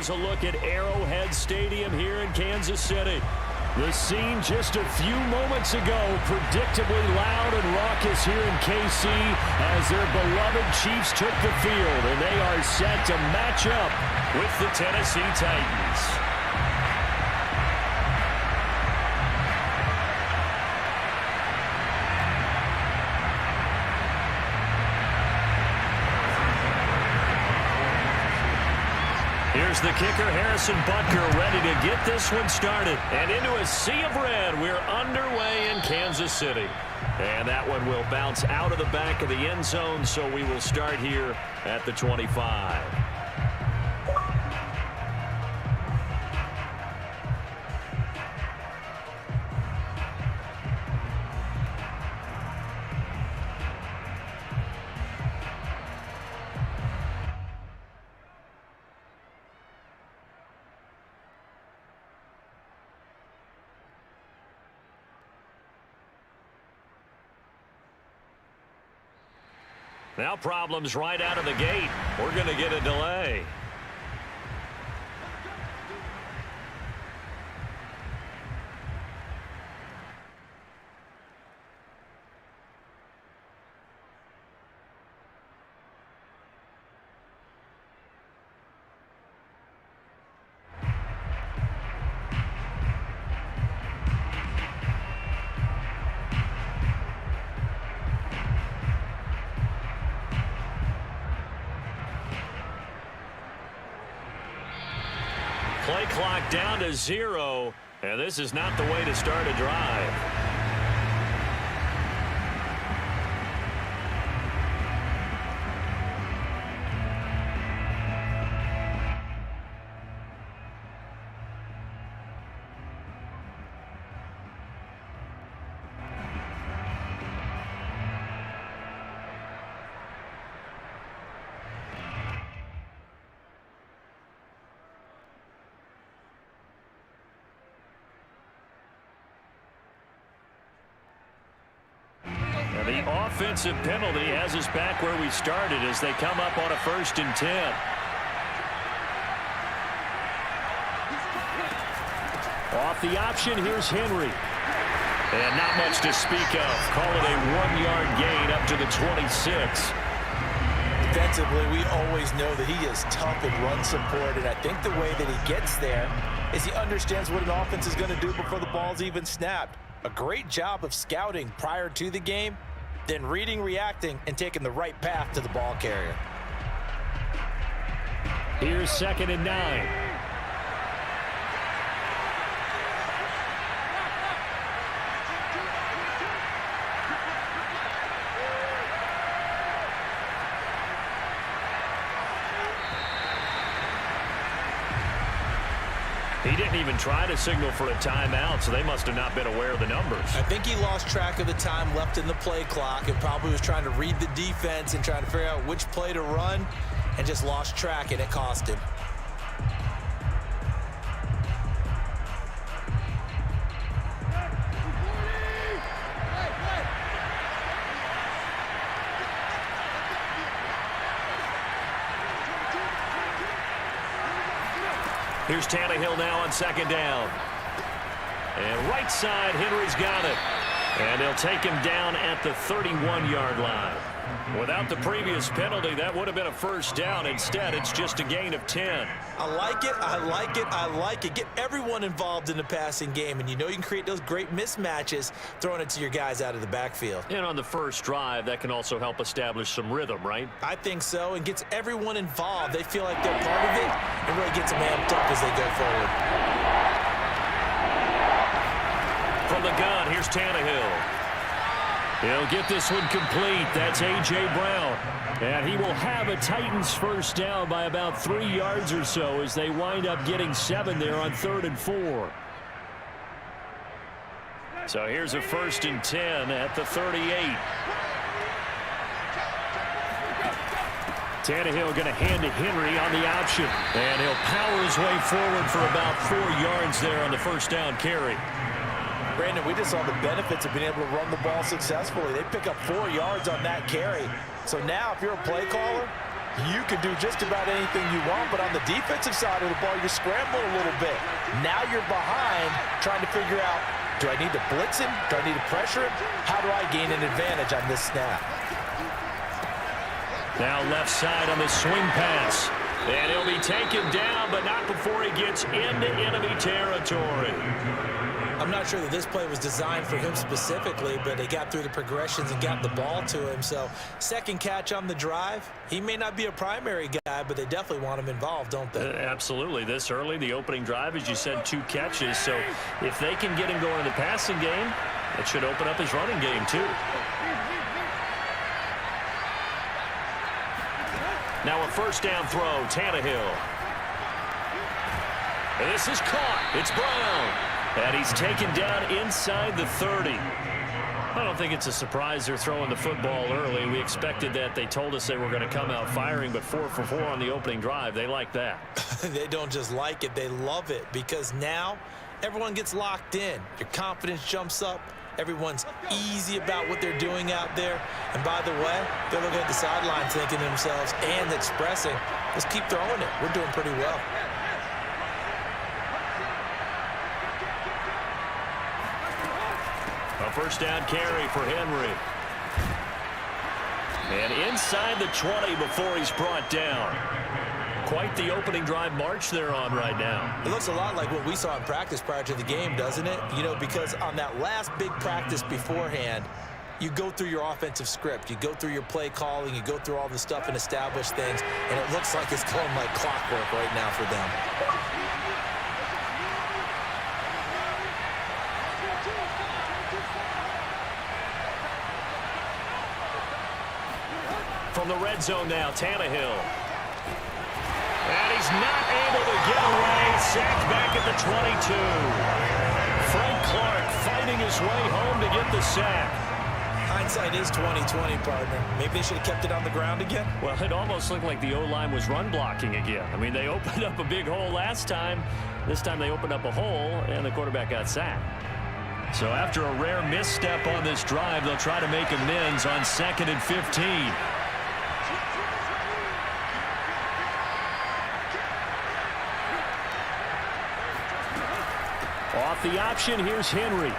has a look at Arrowhead Stadium here in Kansas City. The scene just a few moments ago, predictably loud and raucous here in KC as their beloved Chiefs took the field, and they are set to match up with the Tennessee Titans. Here's the kicker, Harrison Butker, ready to get this one started. And into a sea of red, we're underway in Kansas City. And that one will bounce out of the back of the end zone, so we will start here at the 25. Now problems right out of the gate. We're going to get a delay. Play clock down to 0, and this is not the way to start a drive. The offensive penalty has us back where we started as they come up on a 1st and 10. Off the option, here's Henry. And not much to speak of. Call it a 1-yard gain up to the 26. Defensively, we always know that he is tough in run support, and I think the way that he gets there is he understands what an offense is going to do before the ball's even snapped. A great job of scouting prior to the game, then reading, reacting, and taking the right path to the ball carrier. Here's 2nd and 9. He didn't even try to signal for a timeout, so they must have not been aware of the numbers. I think he lost track of the time left in the play clock and probably was trying to read the defense and trying to figure out which play to run and just lost track, and it cost him. Here's Tannehill now on 2nd down. And right side, Henry's got it. And they'll take him down at the 31-yard line. Without the previous penalty, that would have been a 1st down. Instead, it's just a gain of 10. I like it, I like it, I like it. Get everyone involved in the passing game, and you know you can create those great mismatches throwing it to your guys out of the backfield. And on the first drive, that can also help establish some rhythm, right? I think so, and gets everyone involved. They feel like they're part of it, and really gets them amped up as they go forward. From the gun, here's Tannehill. He'll get this one complete. That's A.J. Brown. And he will have a Titans 1st down by about 3 yards or so as they wind up getting 7 there on 3rd and 4. So here's a 1st and 10 at the 38. Tannehill going to hand to Henry on the option. And he'll power his way forward for about 4 yards there on the 1st down carry. Brandon, we just saw the benefits of being able to run the ball successfully. They pick up 4 yards on that carry. So now if you're a play caller, You can do just about anything you want, but on the defensive side of the ball, you're scrambling a little bit. Now you're behind, trying to figure out, do I need to blitz him? Do I need to pressure him? How do I gain an advantage on this snap? Now left side on the swing pass. And he'll be taken down, but not before he gets into enemy territory. I'm not sure that this play was designed for him specifically, but they got through the progressions and got the ball to him. So second catch on the drive. He may not be a primary guy, but they definitely want him involved, don't they? Absolutely. This early, the opening drive, as you said, 2 catches. So if they can get him going in the passing game, it should open up his running game too. Now a first down throw, Tannehill. And this is caught. It's Brown. And he's taken down inside the 30. I don't think it's a surprise they're throwing the football early. We expected that. They told us they were going to come out firing, but 4 for 4 on the opening drive. They like that. They don't just like it, they love it, because now everyone gets locked in. Your confidence jumps up. Everyone's easy about what they're doing out there. And by the way, they're looking at the sidelines thinking to themselves and expressing, let's keep throwing it. We're doing pretty well. A first down carry for Henry. And inside the 20 before he's brought down. Quite the opening drive march they're on right now. It looks a lot like what we saw in practice prior to the game, doesn't it? You know, because on that last big practice beforehand, you go through your offensive script. You go through your play calling. You go through all the stuff and establish things. And it looks like it's going like clockwork right now for them. From the red zone now, Tannehill. And he's not able to get away. Sacked back at the 22. Frank Clark fighting his way home to get the sack. Hindsight is 20/20, partner. Maybe they should have kept it on the ground again. Well, it almost looked like the O-line was run blocking again. I mean, they opened up a big hole last time. This time they opened up a hole, and the quarterback got sacked. So after a rare misstep on this drive, they'll try to make amends on 2nd and 15. Off the option, here's Henry.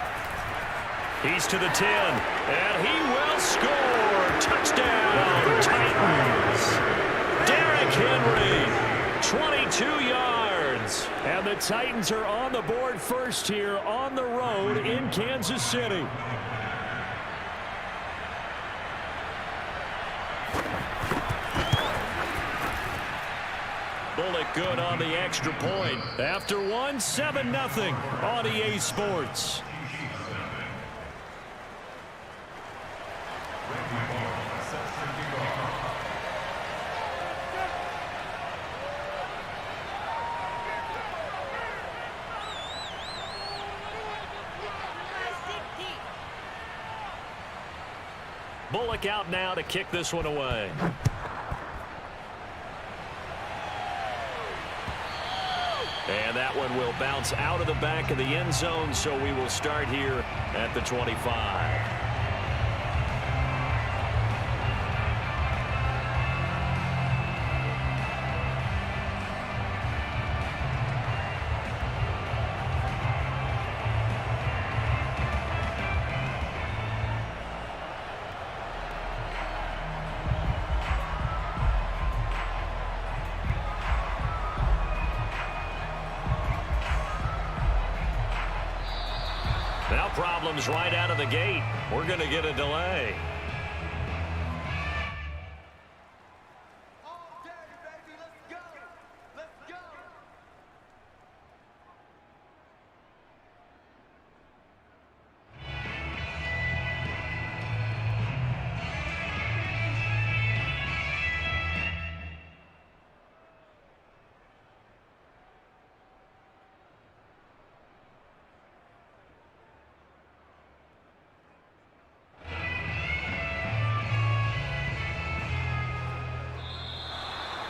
He's to the 10, and he will score. Touchdown, Titans. Derrick Henry, 22 yards. And the Titans are on the board first here on the road in Kansas City. Bullock good on the extra point. After one, 7-0 on EA Sports. Bullock out now to kick this one away. And that one will bounce out of the back of the end zone, so we will start here at the 25. Now problems right out of the gate. We're going to get a delay.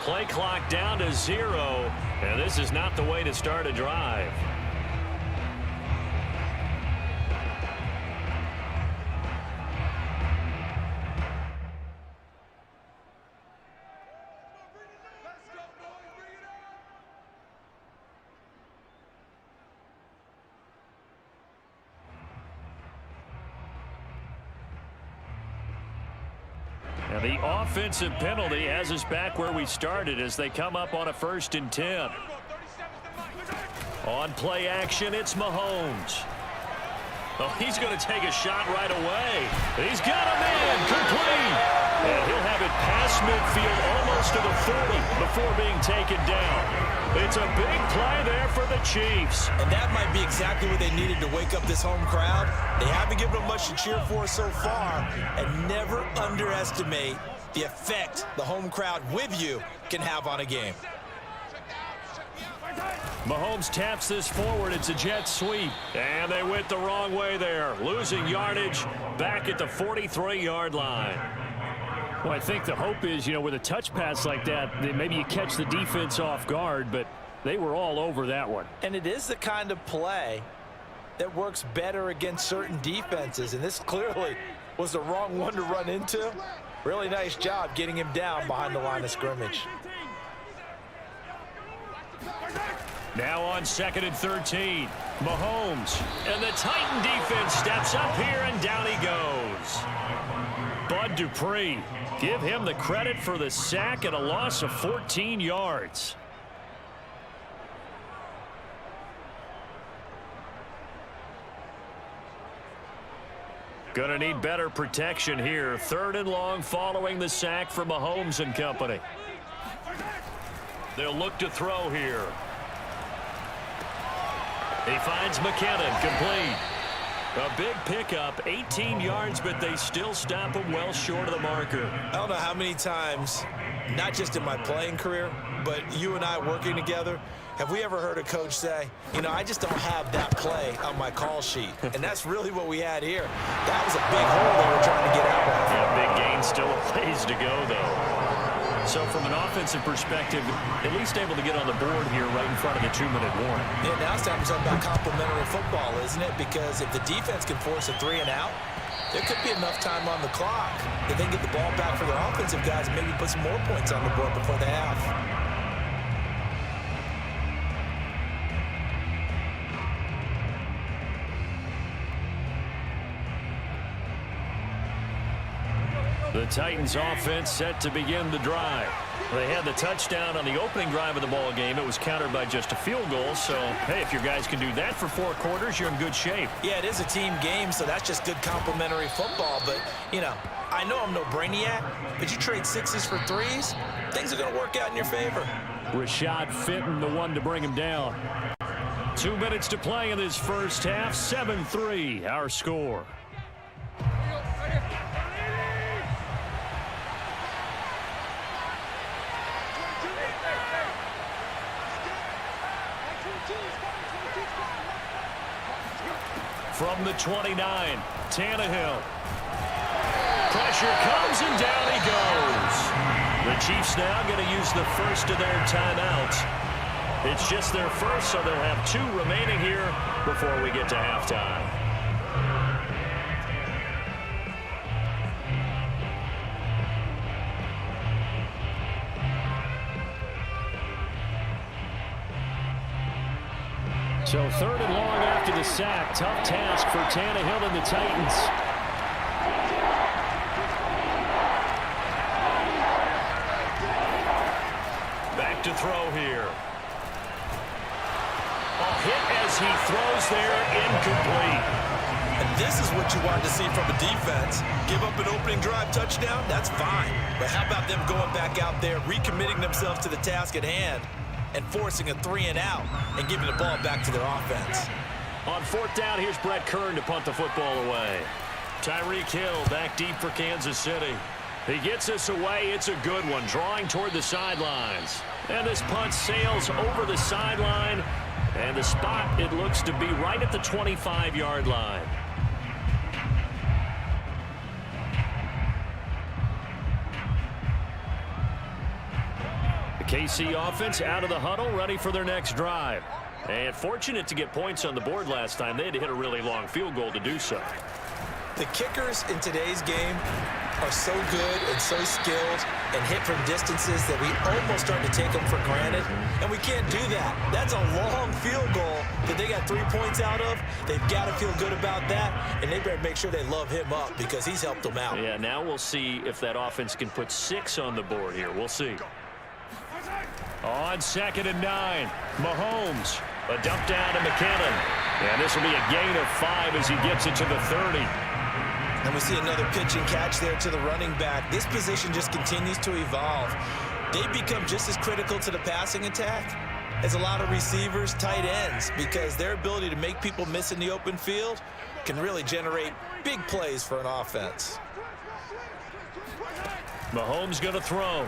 Play clock down to 0, and this is not the way to start a drive. And the offensive penalty has us back where we started as they come up on a 1st and 10. On play action, it's Mahomes. Oh, he's going to take a shot right away. He's got a man complete. And he'll have it past midfield almost to the 30 before being taken down. It's a big play there for the Chiefs. And that might be exactly what they needed to wake up this home crowd. They haven't given them much to cheer for so far. And never underestimate the effect the home crowd with you can have on a game. Mahomes taps this forward. It's a jet sweep. And they went the wrong way there. Losing yardage back at the 43-yard line. Well, I think the hope is, with a touch pass like that maybe you catch the defense off guard, but they were all over that one. And it is the kind of play that works better against certain defenses. And this clearly was the wrong one to run into. Really nice job getting him down behind the line of scrimmage. Now on 2nd and 13, Mahomes. And the Titan defense steps up here, and down he goes. Bud Dupree, give him the credit for the sack and a loss of 14 yards. Gonna need better protection here. 3rd and long following the sack from Mahomes and company. They'll look to throw here. He finds McKinnon, complete. A big pickup, 18 yards, but they still stop him well short of the marker. I don't know how many times, not just in my playing career, but you and I working together, have we ever heard a coach say, I just don't have that play on my call sheet. And that's really what we had here. That was a big hole they were trying to get out of. Yeah, big gain, still a ways to go, though. So from an offensive perspective, at least able to get on the board here right in front of the 2-minute warning. Yeah, now it's time to talk about complementary football, isn't it? Because if the defense can force a 3 and out, there could be enough time on the clock that they can get the ball back for their offensive guys and maybe put some more points on the board before the half. The Titans offense set to begin the drive. They had the touchdown on the opening drive of the ball game. It was countered by just a field goal. So, hey, if your guys can do that for 4 quarters, you're in good shape. Yeah, it is a team game, so that's just good complementary football. But, I know I'm no brainiac, but you trade 6s for 3s, things are going to work out in your favor. Rashad Fenton, the one to bring him down. 2 minutes to play in this first half. 7-3, our score. From the 29, Tannehill. Pressure comes, and down he goes. The Chiefs now going to use the first of their timeouts. It's just their first, so they'll have 2 remaining here before we get to halftime. So 3rd and long after the sack. Tough task for Tannehill and the Titans. Back to throw here. A hit as he throws there, incomplete. And this is what you wanted to see from a defense. Give up an opening drive touchdown, that's fine. But how about them going back out there, recommitting themselves to the task at hand, and forcing a 3 and out and giving the ball back to their offense. On 4th down, here's Brett Kern to punt the football away. Tyreek Hill back deep for Kansas City. He gets us away. It's a good one, drawing toward the sidelines. And this punt sails over the sideline. And the spot, it looks to be right at the 25-yard line. KC offense out of the huddle, ready for their next drive. And fortunate to get points on the board last time. They had to hit a really long field goal to do so. The kickers in today's game are so good and so skilled and hit from distances that we almost start to take them for granted, and we can't do that. That's a long field goal that they got 3 points out of. They've got to feel good about that, and they better make sure they love him up because he's helped them out. Yeah, now we'll see if that offense can put 6 on the board here. We'll see. On 2nd and 9, Mahomes. A dump down to McKinnon. And this will be a gain of 5 as he gets it to the 30. And we see another pitch and catch there to the running back. This position just continues to evolve. They become just as critical to the passing attack as a lot of receivers, tight ends, because their ability to make people miss in the open field can really generate big plays for an offense. Mahomes going to throw.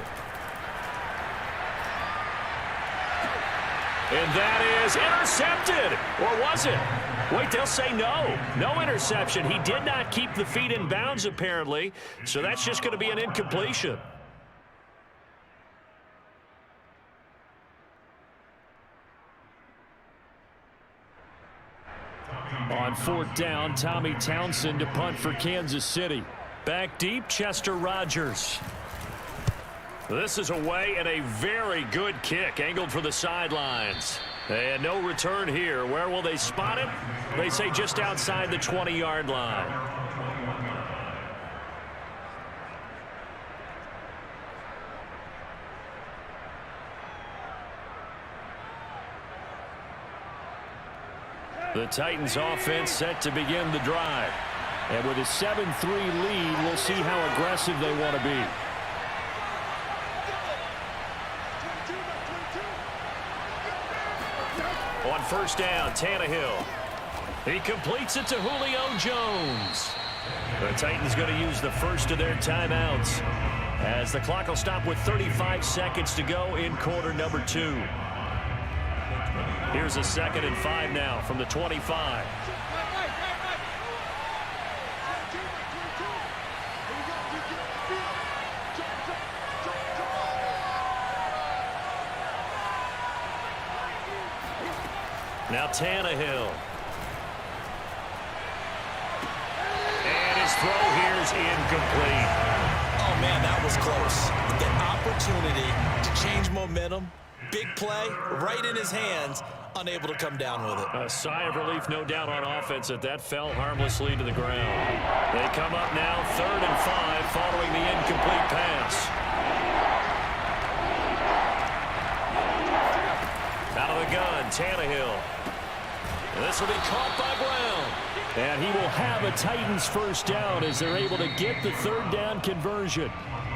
And that is intercepted. Or was it? Wait, they'll say no. No interception. He did not keep the feet in bounds, apparently. So that's just going to be an incompletion. On 4th down, Tommy Townsend to punt for Kansas City. Back deep, Chester Rogers. This is away and a very good kick angled for the sidelines. And no return here. Where will they spot it? They say just outside the 20-yard line. The Titans offense set to begin the drive. And with a 7-3 lead, we'll see how aggressive they want to be. On 1st down, Tannehill. He completes it to Julio Jones. The Titans going to use the first of their timeouts as the clock will stop with 35 seconds to go in quarter number 2. Here's a 2nd and 5 now from the 25. Now Tannehill. And his throw here is incomplete. Oh, man, that was close. The opportunity to change momentum, big play, right in his hands, unable to come down with it. A sigh of relief, no doubt, on offense that fell harmlessly to the ground. They come up now 3rd and 5 following the incomplete pass. Out of the gun, Tannehill. This will be caught by Brown. And he will have a Titans first down as they're able to get the 3rd down conversion.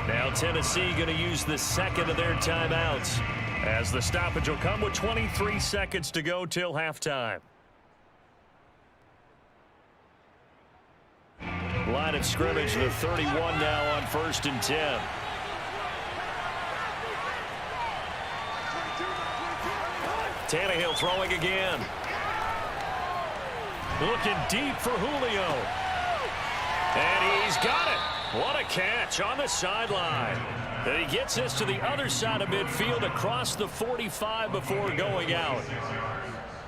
Now Tennessee going to use the 2nd of their timeouts as the stoppage will come with 23 seconds to go till halftime. Line of scrimmage, the 31 now on 1st and 10. Tannehill throwing again. Looking deep for Julio. And he's got it. What a catch on the sideline. And he gets this to the other side of midfield across the 45 before going out.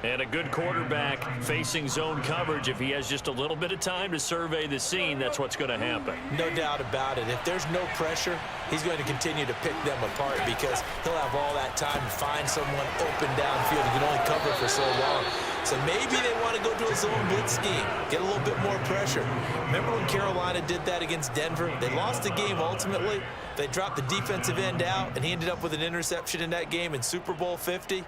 And a good quarterback facing zone coverage. If he has just a little bit of time to survey the scene, that's what's going to happen. No doubt about it. If there's no pressure, he's going to continue to pick them apart because he'll have all that time to find someone open downfield. He can only cover for so long. So maybe they want to go to a zone blitz scheme, get a little bit more pressure. Remember when Carolina did that against Denver? They lost the game ultimately. They dropped the defensive end out, and he ended up with an interception in that game in Super Bowl 50.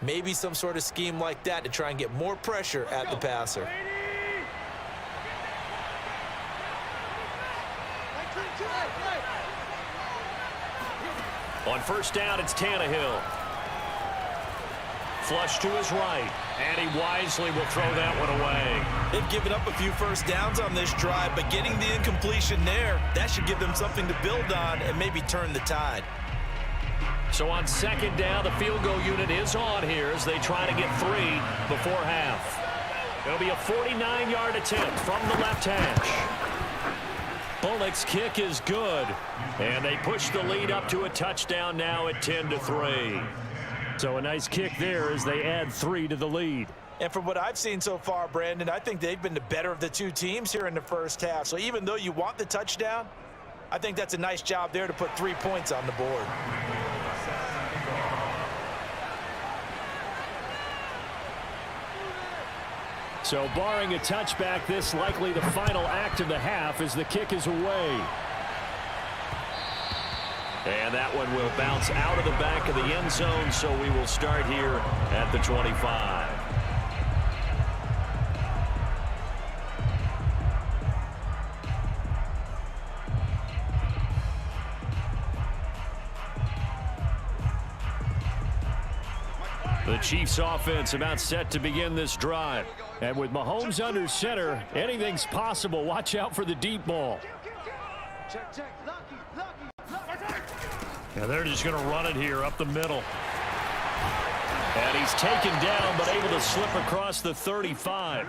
Maybe some sort of scheme like that to try and get more pressure at the passer. On 1st down, it's Tannehill. Flush to his right, and he wisely will throw that one away. They've given up a few first downs on this drive, but getting the incompletion there, that should give them something to build on and maybe turn the tide. So on 2nd down, the field goal unit is on here as they try to get 3 before half. It'll be a 49-yard attempt from the left hash. Bullock's kick is good, and they push the lead up to a touchdown now at 10-3. So a nice kick there as they add 3 to the lead. And from what I've seen so far, Brandon, I think they've been the better of the two teams here in the first half. So even though you want the touchdown, I think that's a nice job there to put 3 points on the board. So barring a touchback, this likely the final act of the half as the kick is away. And that one will bounce out of the back of the end zone, so we will start here at the 25. The Chiefs offense about set to begin this drive. And with Mahomes under center, anything's possible. Watch out for the deep ball. And they're just going to run it here up the middle. And he's taken down, but able to slip across the 35.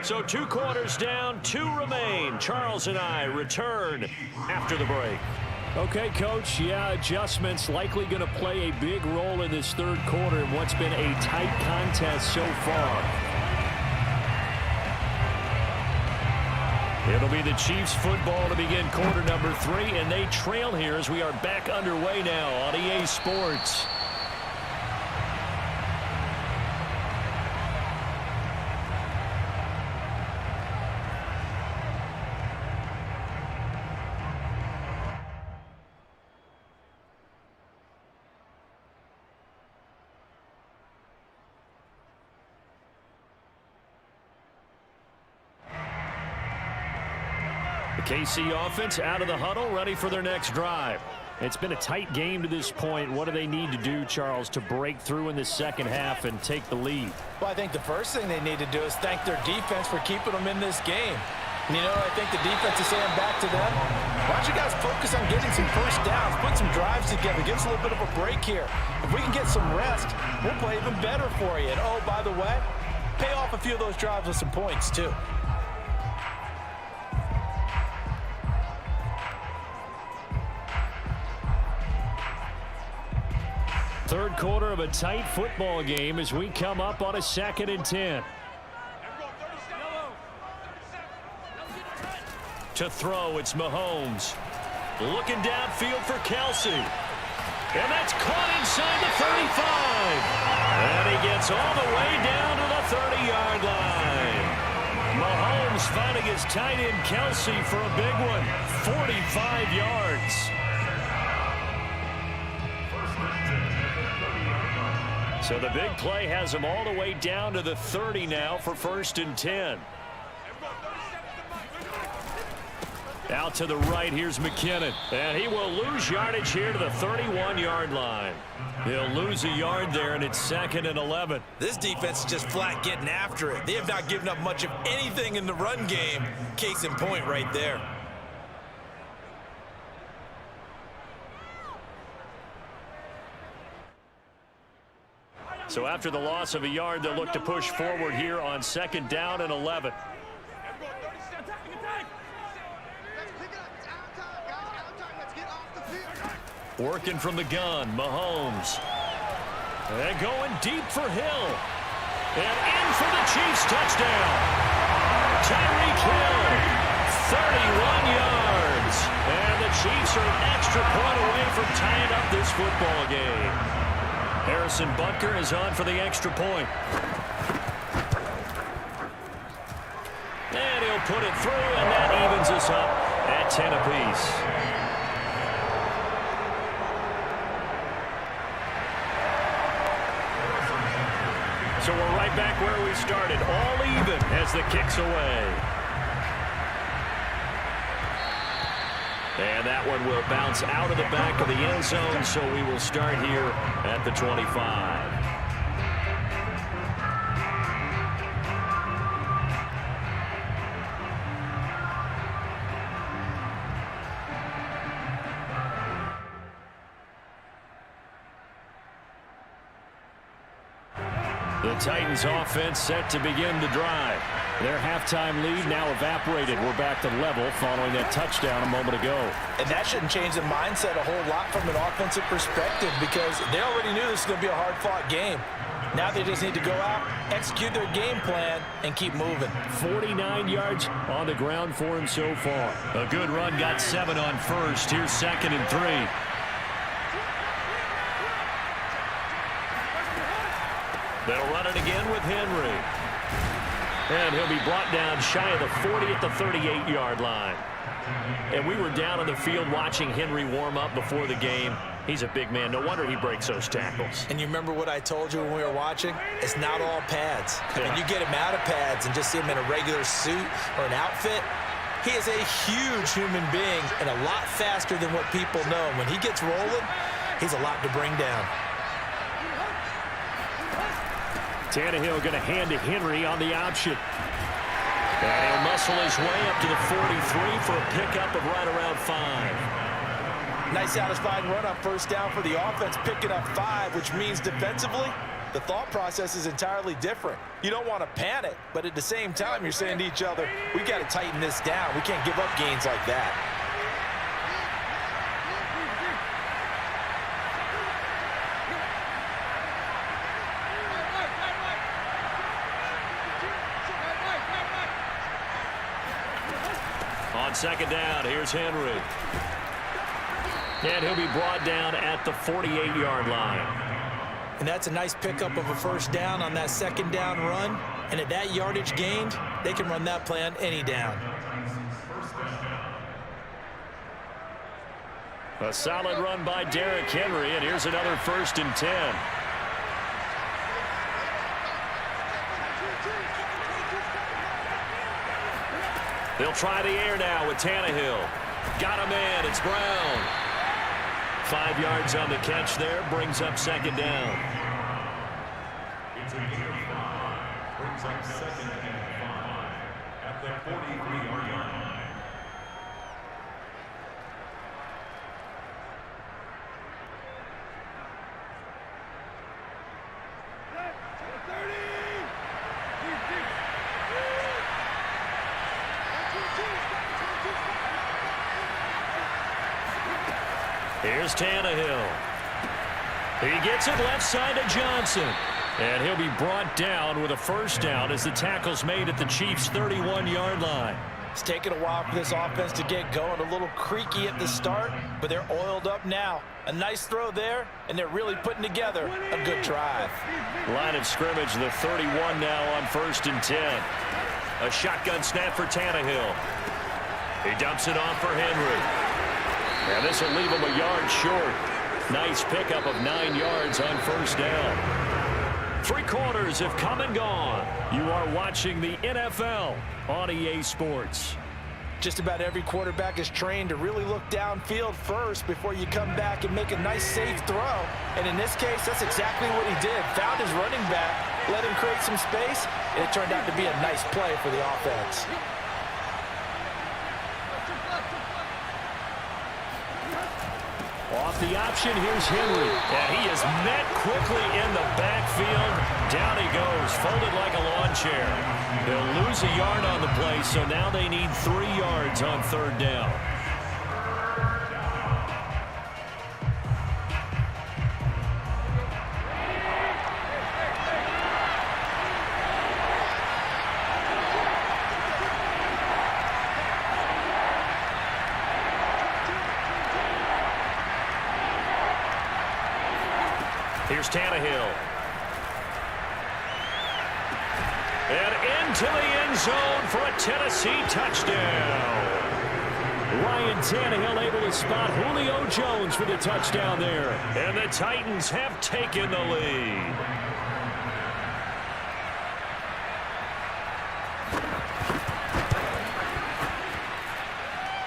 So 2 quarters down, 2 remain. Charles and I return after the break. Okay, Coach, yeah, adjustments likely going to play a big role in this third quarter in what's been a tight contest so far. It'll be the Chiefs football to begin quarter number 3, and they trail here as we are back underway now on EA Sports. KC offense out of the huddle, ready for their next drive. It's been a tight game to this point. What do they need to do, Charles, to break through in the second half and take the lead? Well, I think the first thing they need to do is thank their defense for keeping them in this game. You know, I think the defense is saying back to them, why don't you guys focus on getting some first downs, put some drives together, give us a little bit of a break here. If we can get some rest, we'll play even better for you. And, oh, by the way, pay off a few of those drives with some points, too. Third quarter of a tight football game as we come up on a 2nd and 10. To throw, it's Mahomes. Looking downfield for Kelsey. And that's caught inside the 35. And he gets all the way down to the 30-yard line. Mahomes finding his tight end Kelsey for a big one. 45 yards. So the big play has him all the way down to the 30 now for 1st and 10. Out to the right, here's McKinnon. And he will lose yardage here to the 31-yard line. He'll lose a yard there, and it's 2nd and 11. This defense is just flat getting after it. They have not given up much of anything in the run game. Case in point right there. So after the loss of a yard, they'll look to push forward here on 2nd down and 11. Working from the gun, Mahomes. And going deep for Hill. And in for the Chiefs touchdown. Tyreek Hill, 31 yards. And the Chiefs are an extra point away from tying up this football game. Harrison Butker is on for the extra point. And he'll put it through, and that evens us up at 10 apiece. So we're right back where we started, all even as the kick's away. And that one will bounce out of the back of the end zone, so we will start here at the 25. The Titans offense set to begin the drive. Their halftime lead now evaporated. We're back to level following that touchdown a moment ago. And that shouldn't change the mindset a whole lot from an offensive perspective because they already knew this was going to be a hard-fought game. Now they just need to go out, execute their game plan, and keep moving. 49 yards on the ground for him so far. A good run, got 7 on first. Here's 2nd and 3. They'll run it again with Henry. And he'll be brought down shy of the 40 at the 38-yard line. And we were down on the field watching Henry warm up before the game. He's a big man. No wonder he breaks those tackles. And you remember what I told you when we were watching? It's not all pads. Yeah. When you get him out of pads and just see him in a regular suit or an outfit, he is a huge human being and a lot faster than what people know. When he gets rolling, he's a lot to bring down. Tannehill going to hand to Henry on the option. And he'll muscle his way up to the 43 for a pickup of right around 5. Nice satisfying run on first down for the offense, picking up 5, which means defensively, the thought process is entirely different. You don't want to panic, but at the same time, you're saying to each other, we got to tighten this down. We can't give up gains like that. On 2nd down, here's Henry. And he'll be brought down at the 48-yard line. And that's a nice pickup of a first down on that 2nd down run. And at that yardage gained, they can run that play on any down. A solid run by Derrick Henry, and here's another 1st and 10. They'll try the air now with Tannehill. Got him in. It's Brown. 5 yards on the catch there. Brings up 2nd down. It's a gain of 5. Brings up 2nd and 5 at the 43-yard line. Here's Tannehill. He gets it left side to Johnson. And he'll be brought down with a first down as the tackle's made at the Chiefs' 31-yard line. It's taken a while for this offense to get going. A little creaky at the start, but they're oiled up now. A nice throw there, and they're really putting together a good drive. Line of scrimmage, the 31 now on 1st and 10. A shotgun snap for Tannehill. He dumps it off for Henry. And this will leave him a yard short. Nice pickup of 9 yards on first down. 3 quarters have come and gone. You are watching the NFL on EA Sports. Just about every quarterback is trained to really look downfield first before you come back and make a nice safe throw. And in this case, that's exactly what he did. Found his running back, let him create some space, and it turned out to be a nice play for the offense. Off the option, here's Henry. And he is met quickly in the backfield. Down he goes, folded like a lawn chair. They'll lose a yard on the play, so now they need 3 yards on 3rd down. Here's Tannehill. And into the end zone for a Tennessee touchdown. Ryan Tannehill able to spot Julio Jones for the touchdown there. And the Titans have taken the lead.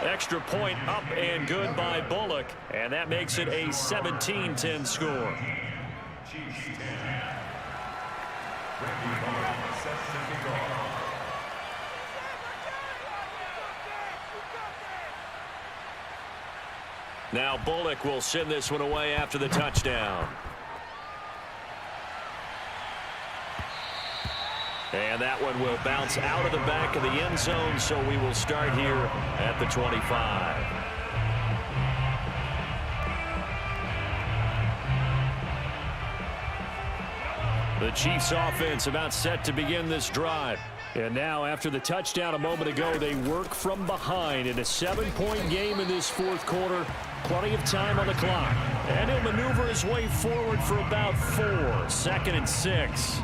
Extra point up and good by Bullock. And that makes it a 17-10 score. Chiefs 10. Randy Bullock sets the kickoff. Now Bullock will send this one away after the touchdown. And that one will bounce out of the back of the end zone, so we will start here at the 25. The Chiefs offense about set to begin this drive. And now, after the touchdown a moment ago, they work from behind in a 7-point game in this fourth quarter. Plenty of time on the clock. And he'll maneuver his way forward for about 4. 2nd and 6.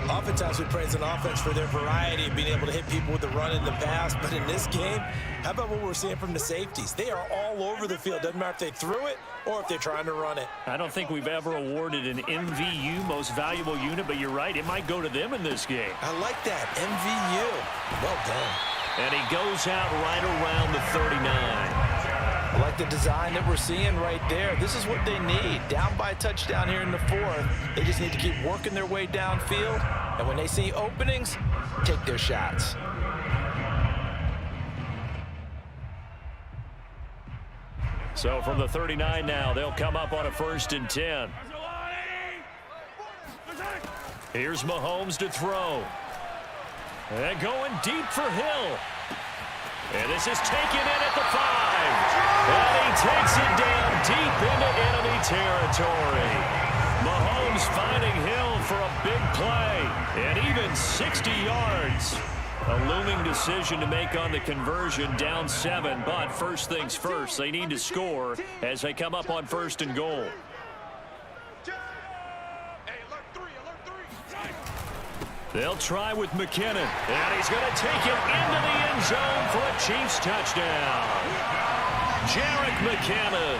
Oftentimes we praise an offense for their variety of being able to hit people with the run and the pass. But in this game, how about what we're seeing from the safeties? They are all over the field. Doesn't matter if they threw it or if they're trying to run it. I don't think we've ever awarded an MVU, most valuable unit, but you're right, it might go to them in this game. I like that, MVU. Well done. And he goes out right around the 39. I like the design that we're seeing right there. This is what they need. Down by a touchdown here in the 4th. They just need to keep working their way downfield. And when they see openings, take their shots. So from the 39 now, they'll come up on a 1st and 10. Here's Mahomes to throw. And going deep for Hill. And this is taken in at the 5. And he takes it down deep into enemy territory. Mahomes finding Hill for a big play. And even 60 yards. A looming decision to make on the conversion, down 7. But first things first, they need to score as they come up on 1st and goal. They'll try with McKinnon, and he's going to take it into the end zone for a Chiefs touchdown. Jerick McKinnon.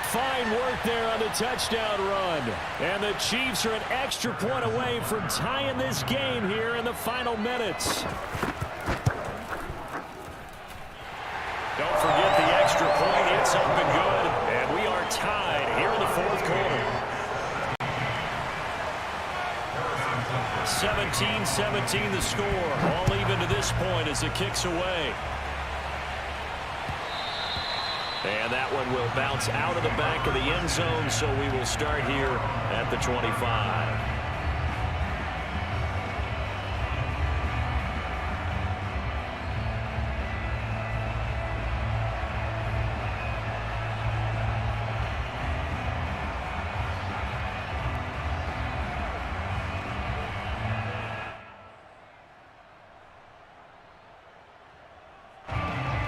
Fine work there on the touchdown run. And the Chiefs are an extra point away from tying this game here in the final minutes. Don't forget the extra point. It's up and good. And we are tied here in the 4th quarter. 17-17 the score. All even to this point as it kicks away. And that one will bounce out of the back of the end zone, so we will start here at the 25.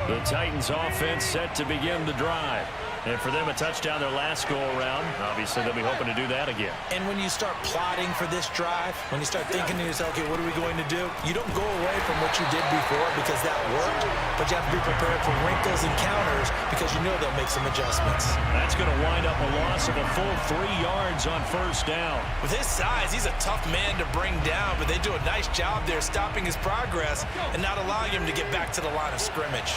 The Titans offense set to begin the drive. And for them, a touchdown their last go-around. Obviously, they'll be hoping to do that again. And when you start plotting for this drive, when you start thinking to yourself, okay, what are we going to do? You don't go away from what you did before because that worked, but you have to be prepared for wrinkles and counters because you know they'll make some adjustments. That's going to wind up a loss of a full 3 yards on 1st down. With his size, he's a tough man to bring down, but they do a nice job there stopping his progress and not allowing him to get back to the line of scrimmage.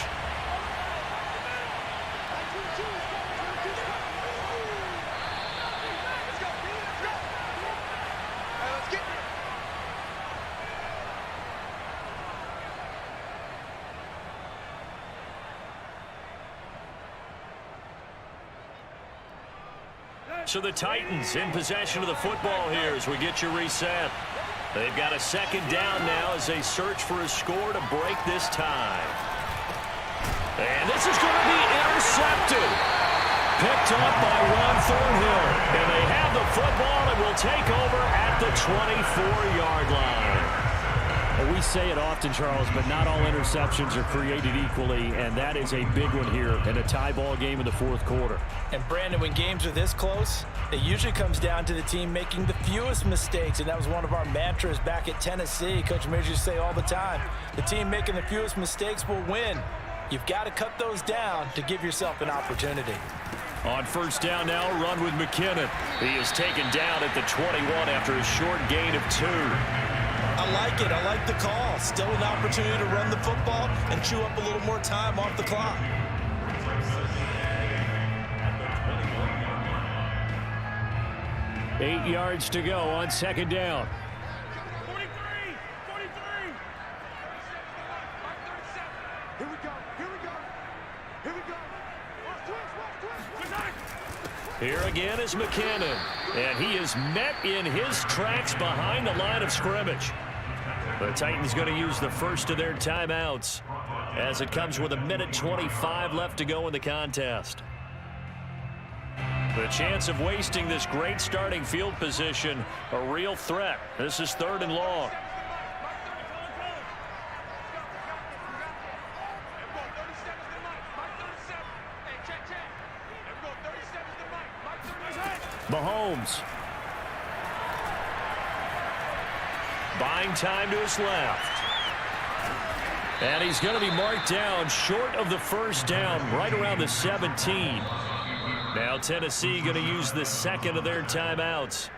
So the Titans in possession of the football here as we get you reset. They've got a 2nd down now as they search for a score to break this tie. And this is going to be intercepted. Picked up by Ron Thornhill. And they have the football and will take over at the 24-yard line. Well, we say it often, Charles, but not all interceptions are created equally, and that is a big one here in a tie ball game in the 4th quarter. And Brandon, when games are this close, it usually comes down to the team making the fewest mistakes, and that was one of our mantras back at Tennessee. Coach Mears used to say all the time, the team making the fewest mistakes will win. You've got to cut those down to give yourself an opportunity. On 1st down now, run with McKinnon. He is taken down at the 21 after a short gain of 2. I like it. I like the call. Still an opportunity to run the football and chew up a little more time off the clock. Eight yards to go on 2nd down. 43. Here we go. Here again is McKinnon. And he is met in his tracks behind the line of scrimmage. The Titans going to use the first of their timeouts as it comes with 1:25 left to go in the contest. The chance of wasting this great starting field position, a real threat. This is 3rd and long. Mahomes. Buying time to his left. And he's going to be marked down short of the first down, right around the 17. Now Tennessee going to use the second of their timeouts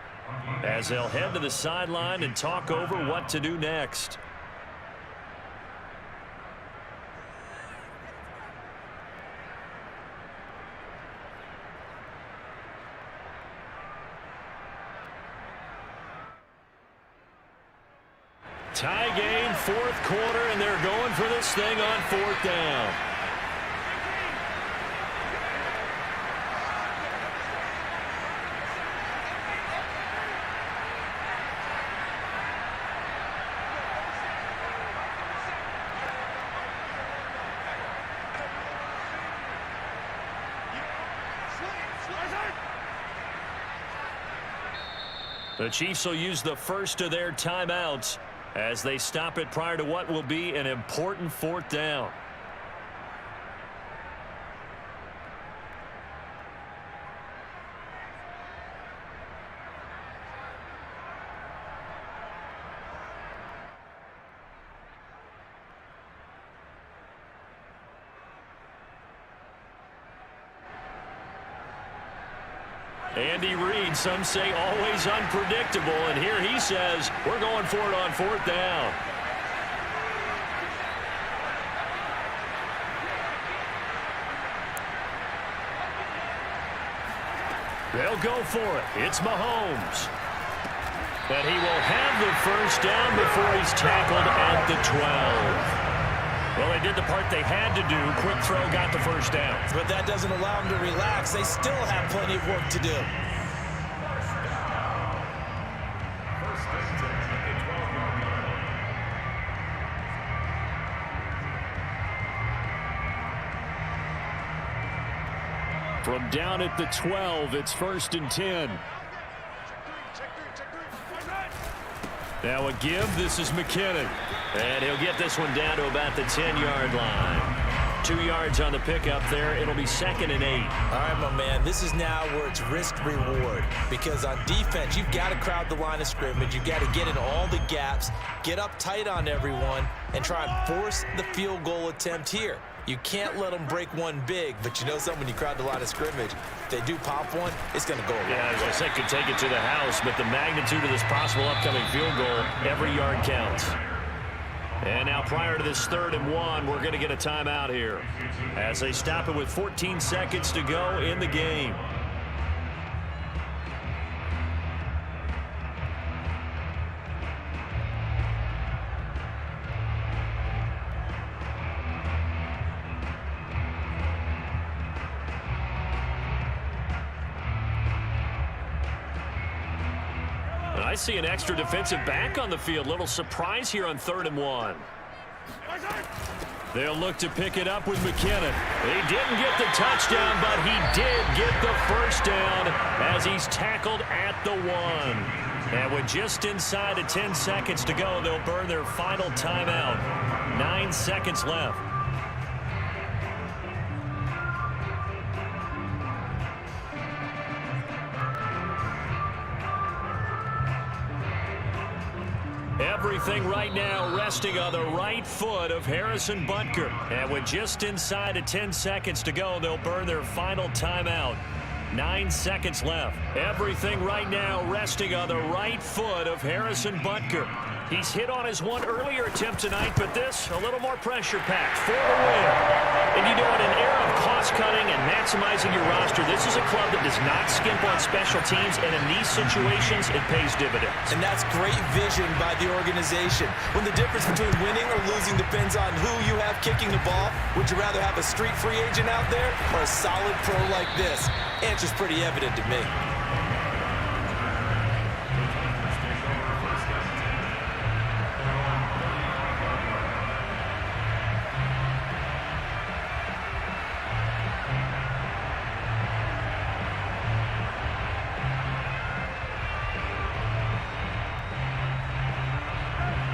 as they'll head to the sideline and talk over what to do next. Tie game, 4th quarter, and they're going for this thing on 4th down. The Chiefs will use the first of their timeouts as they stop it prior to what will be an important 4th down. Andy Reid, some say always unpredictable, and here he says we're going for it on 4th down. They'll go for it. It's Mahomes. And he will have the first down before he's tackled at the 12. Well, they did the part they had to do. Quick throw got the first down. But that doesn't allow them to relax. They still have plenty of work to do. From down at the 12, it's 1st and 10. Now a give. This is McKinnon. And he'll get this one down to about the 10-yard line. 2 yards on the pickup there. It'll be 2nd and 8. All right, my man. This is now where it's risk-reward. Because on defense, you've got to crowd the line of scrimmage. You've got to get in all the gaps, get up tight on everyone, and try and force the field goal attempt here. You can't let them break one big, but you know something, when you crowd the line of scrimmage, if they do pop one, it's going to go away. Yeah, as I said, could take it to the house, but the magnitude of this possible upcoming field goal, every yard counts. And now prior to this 3rd and 1, we're going to get a timeout here as they stop it with 14 seconds to go in the game. I see an extra defensive back on the field. Little surprise here on 3rd and 1. They'll look to pick it up with McKinnon. He didn't get the touchdown, but he did get the first down as he's tackled at the 1. And with just inside of 10 seconds to go, they'll burn their final timeout. 9 seconds left. Everything right now resting on the right foot of Harrison Butker. And with just inside of 10 seconds to go, they'll burn their final timeout. 9 seconds left. Everything right now resting on the right foot of Harrison Butker. He's hit on his one earlier attempt tonight, but this a little more pressure-packed for the win. And you know, in an era of cost-cutting and maximizing your roster, this is a club that does not skimp on special teams, and in these situations, it pays dividends. And that's great vision by the organization. When the difference between winning or losing depends on who you have kicking the ball, would you rather have a street free agent out there or a solid pro like this? Answer's pretty evident to me.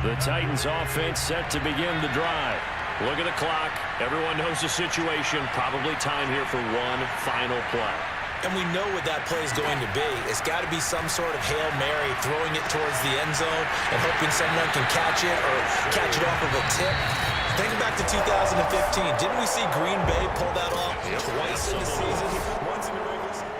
The Titans offense set to begin the drive. Look at the clock. Everyone knows the situation. Probably time here for one final play. And we know what that play is going to be. It's got to be some sort of Hail Mary, throwing it towards the end zone and hoping someone can catch it or catch it off of a tip. Think back to 2015. Didn't we see Green Bay pull that off twice in the season? Once in the regular season.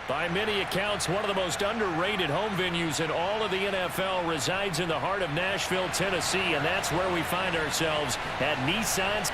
By many accounts, one of the most underrated home venues in all of the NFL resides in the heart of Nashville, Tennessee, and that's where we find ourselves at Nissan's.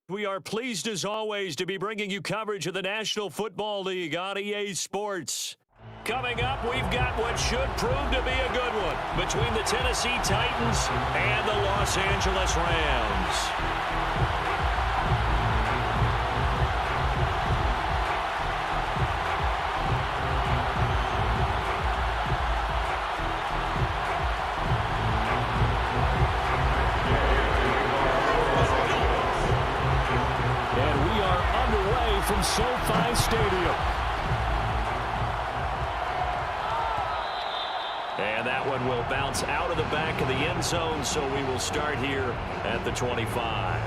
We are pleased as always to be bringing you coverage of the National Football League on EA Sports. Coming up, we've got what should prove to be a good one between the Tennessee Titans and the Los Angeles Rams. From SoFi Stadium. And that one will bounce out of the back of the end zone, so we will start here at the 25.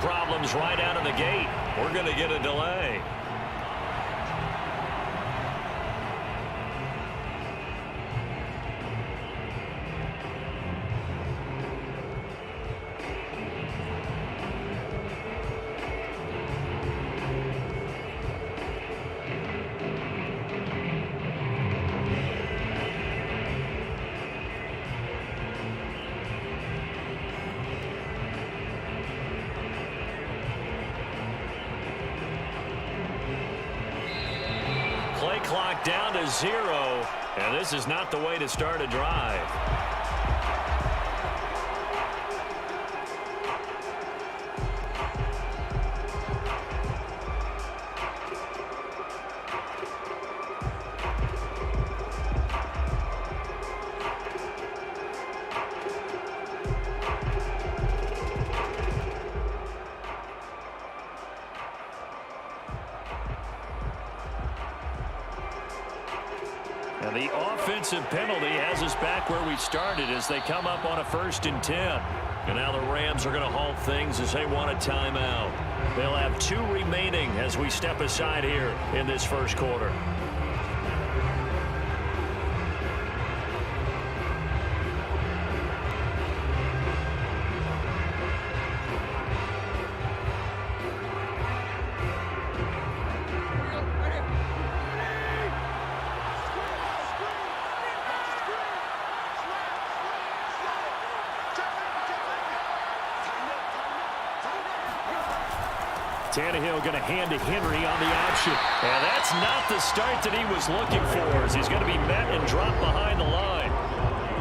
Problems right out of the gate. We're going to get a delay. Play clock down to 0, and this is not the way to start a drive. And the offensive penalty has us back where we started as they come up on a 1st and 10. And now the Rams are going to halt things as they want a timeout. They'll have 2 remaining as we step aside here in this first quarter. Tannehill going to hand to Henry on the option. And that's not the start that he was looking for, as he's going to be met and dropped behind the line.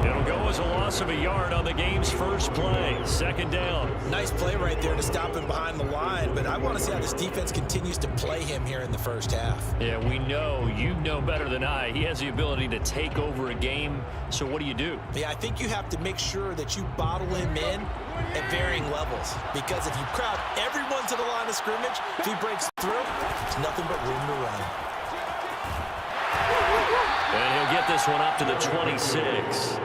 It'll go as a loss of a yard on the game's first play. 2nd down. Nice play right there to stop him behind the line, but I want to see how this defense continues to play him here in the first half. Yeah, we know, you know better than I, he has the ability to take over a game. So what do? Yeah, I think you have to make sure that you bottle him in at varying levels, because if you crowd everyone to the line of scrimmage, if he breaks through, there's nothing but room to run. And he'll get this one up to the 26.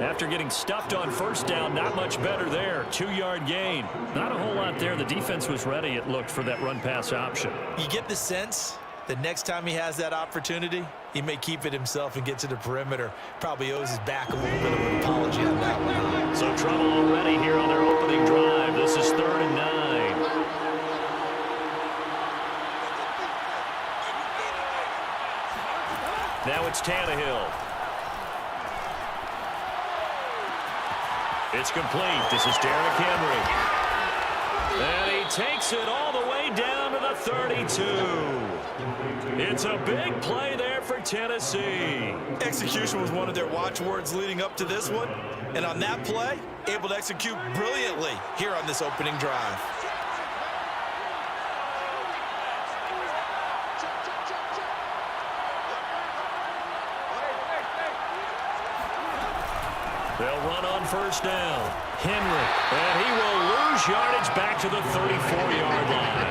After getting stuffed on 1st down, not much better there. 2-yard gain. Not a whole lot there. The defense was ready, it looked, for that run-pass option. You get the sense that next time he has that opportunity, he may keep it himself and get to the perimeter. Probably owes his back a little bit of an apology on that one. So trouble already here on their opening drive. This is 3rd and 9. Now it's Tannehill. It's complete. This is Derrick Henry. And he takes it all the way down to the 32. It's a big play there for Tennessee. Execution was one of their watchwords leading up to this one. And on that play, able to execute brilliantly here on this opening drive. They'll run on 1st down. Henry, and he will lose yardage back to the 34-yard line.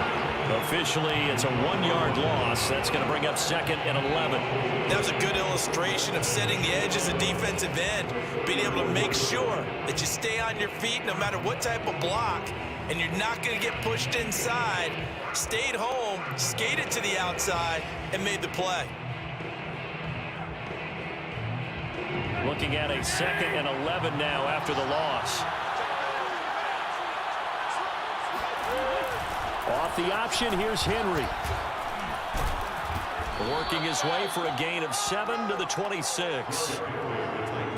Officially, it's a 1-yard loss. That's going to bring up 2nd and 11. That was a good illustration of setting the edge as a defensive end, being able to make sure that you stay on your feet no matter what type of block, and you're not going to get pushed inside. Stayed home, skated to the outside, and made the play. Looking at a 2nd and 11 now after the loss. Off the option, here's Henry. Working his way for a gain of 7 to the 26.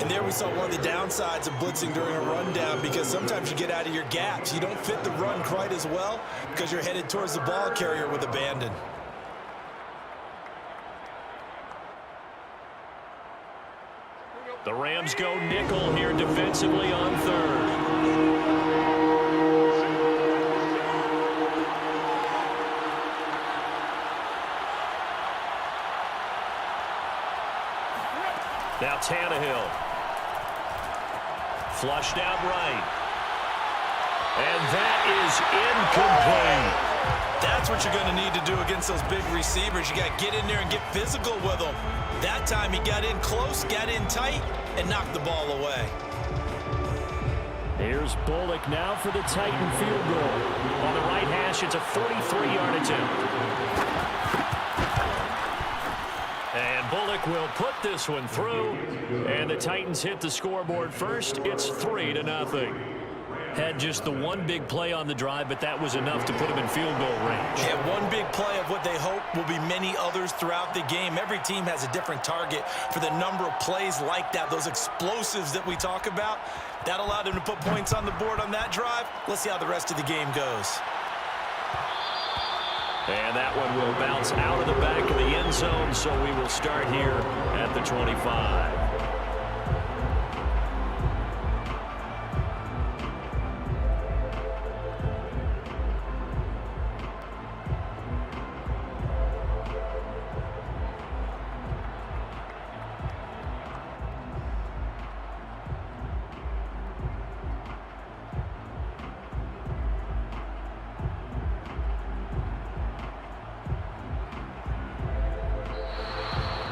And there we saw one of the downsides of blitzing during a rundown, because sometimes you get out of your gaps. You don't fit the run quite as well because you're headed towards the ball carrier with abandon. The Rams go nickel here defensively on 3rd. Now Tannehill. Flushed out right. And that is incomplete. That's what you're going to need to do against those big receivers. You got to get in there and get physical with them. That time he got in close, got in tight, and knocked the ball away. Here's Bullock now for the Titan field goal. On the right hash, it's a 43-yard attempt. And Bullock will put this one through. And the Titans hit the scoreboard first. It's 3-0. Had just the one big play on the drive, but that was enough to put him in field goal range. Yeah, one big play of what they hope will be many others throughout the game. Every team has a different target for the number of plays like that, those explosives that we talk about. That allowed him to put points on the board on that drive. Let's see how the rest of the game goes. And that one will bounce out of the back of the end zone, so we will start here at the 25.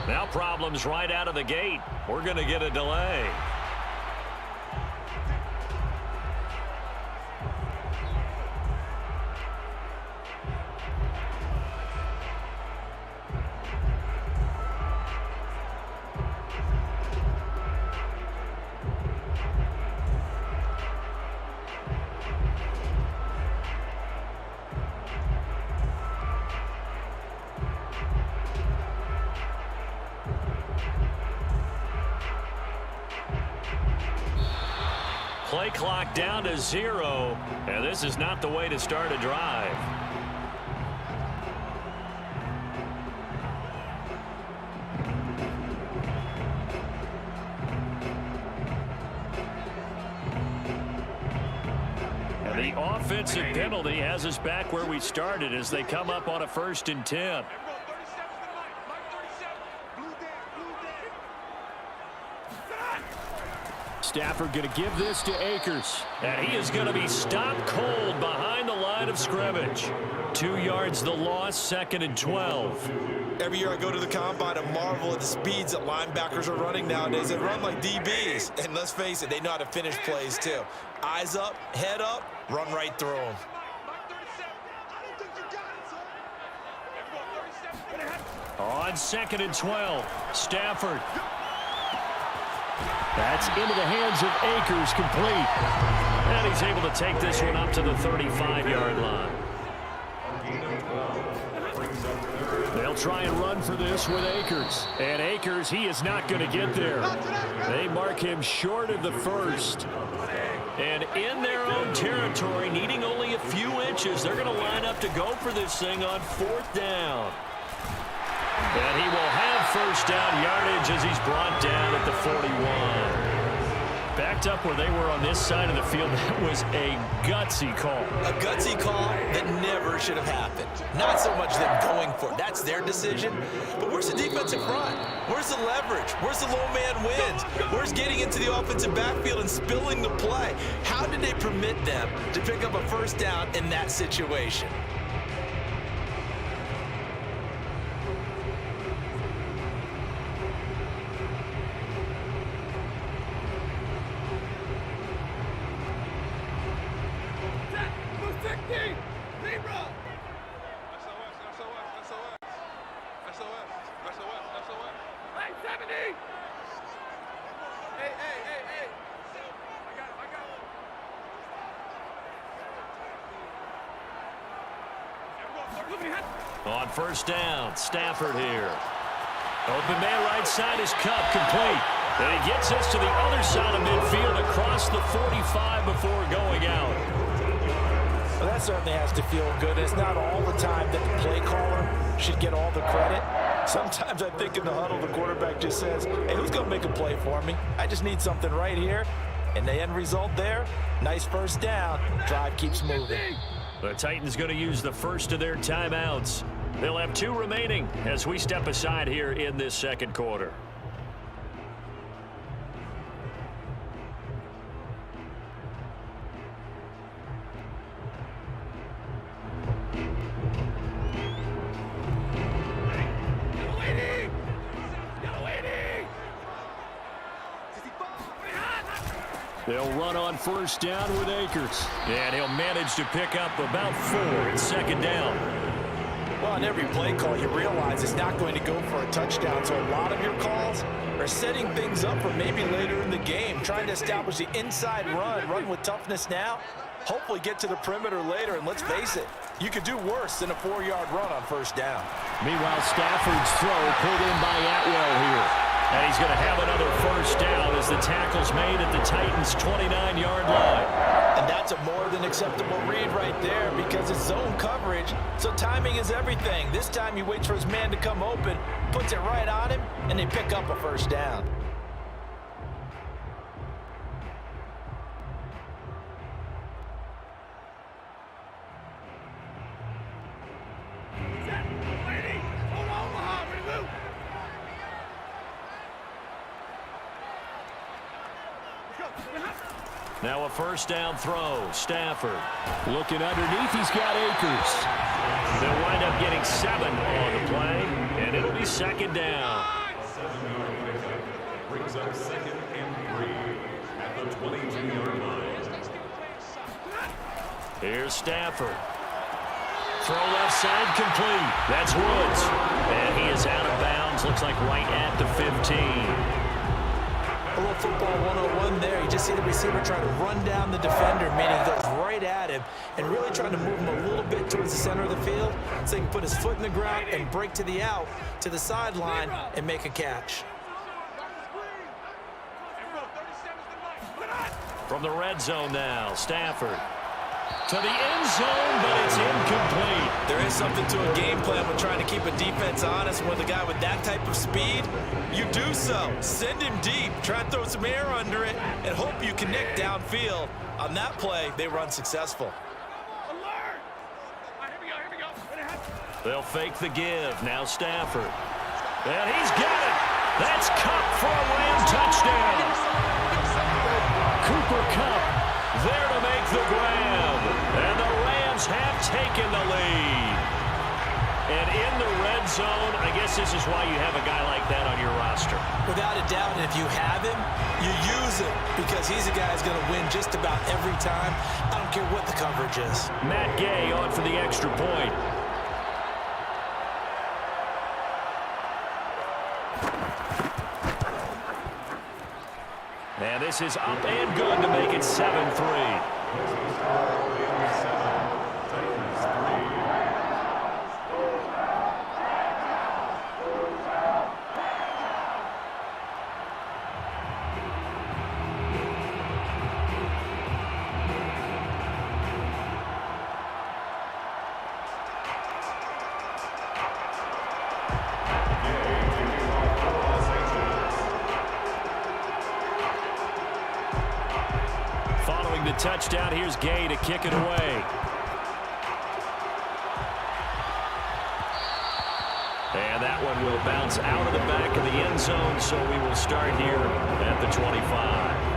Now problems right out of the gate. We're going to get a delay. Play clock down to 0, and this is not the way to start a drive. And the offensive penalty has us back where we started as they come up on a 1st and 10. Stafford going to give this to Akers. And he is going to be stopped cold behind the line of scrimmage. 2 yards the loss, 2nd and 12. Every year I go to the combine and marvel at the speeds that linebackers are running nowadays. They run like DBs. And let's face it, they know how to finish plays too. Eyes up, head up, run right through them. On 2nd and 12, Stafford. That's into the hands of Akers, complete. And he's able to take this one up to the 35-yard line. They'll try and run for this with Akers. And Akers, he is not going to get there. They mark him short of the 1st. And in their own territory, needing only a few inches, they're going to line up to go for this thing on 4th down. And he will have 1st down yardage as he's brought down at the 41. Backed up where they were on this side of the field. That was a gutsy call. A gutsy call that never should have happened. Not so much them going for it. That's their decision. But where's the defensive front? Where's the leverage? Where's the low man wins? Where's getting into the offensive backfield and spilling the play? How did they permit them to pick up a 1st down in that situation? On first down, Stafford here. Open man right side is Kupp, complete. And he gets us to the other side of midfield across the 45 before going out. Well, that certainly has to feel good. It's not all the time that the play caller should get all the credit. Sometimes I think in the huddle, the quarterback just says, hey, who's going to make a play for me? I just need something right here. And the end result there, nice first down. Drive keeps moving. The Titans going to use the first of their timeouts. They'll have 2 remaining as we step aside here in this second quarter. They'll run on first down with Akers. And he'll manage to pick up about 4 in second down. Well, on every play call, you realize it's not going to go for a touchdown. So a lot of your calls are setting things up for maybe later in the game, trying to establish the inside run with toughness now, hopefully get to the perimeter later. And let's face it, you could do worse than a 4-yard run on first down. Meanwhile, Stafford's throw pulled in by Atwell here. And he's going to have another first down as the tackle's made at the Titans' 29-yard line. And that's a more than acceptable read right there because it's zone coverage, so timing is everything. This time he waits for his man to come open, puts it right on him, and they pick up a first down. Now a first down throw. Stafford looking underneath. He's got Akers. They'll wind up getting 7 on the play, and it'll be second down. 7-yard pickup brings up 2nd and 3 at the 22-yard line. Here's Stafford. Throw left side complete. That's Woods. And he is out of bounds. Looks like right at the 15. A little football 101 there. You just see the receiver trying to run down the defender, meaning he goes right at him and really trying to move him a little bit towards the center of the field so he can put his foot in the ground and break to the out, to the sideline, and make a catch. From the red zone now, Stafford. To the end zone, but it's incomplete. There is something to a game plan with trying to keep a defense honest. With a guy with that type of speed, you do so. Send him deep, try to throw some air under it, and hope you connect downfield. On that play, they run successful. They'll fake the give. Now Stafford. And he's got it. That's Kupp for a Ram touchdown. Cooper Kupp there to make the grab. And the Rams have taken the lead. And in the red zone, I guess this is why you have a guy like that on your roster. Without a doubt, and if you have him, you use him because he's a guy who's going to win just about every time. I don't care what the coverage is. Matt Gay on for the extra point. And this is up and good to make it 7-3. Touchdown. Here's Gay to kick it away. And that one will bounce out of the back of the end zone, so we will start here at the 25.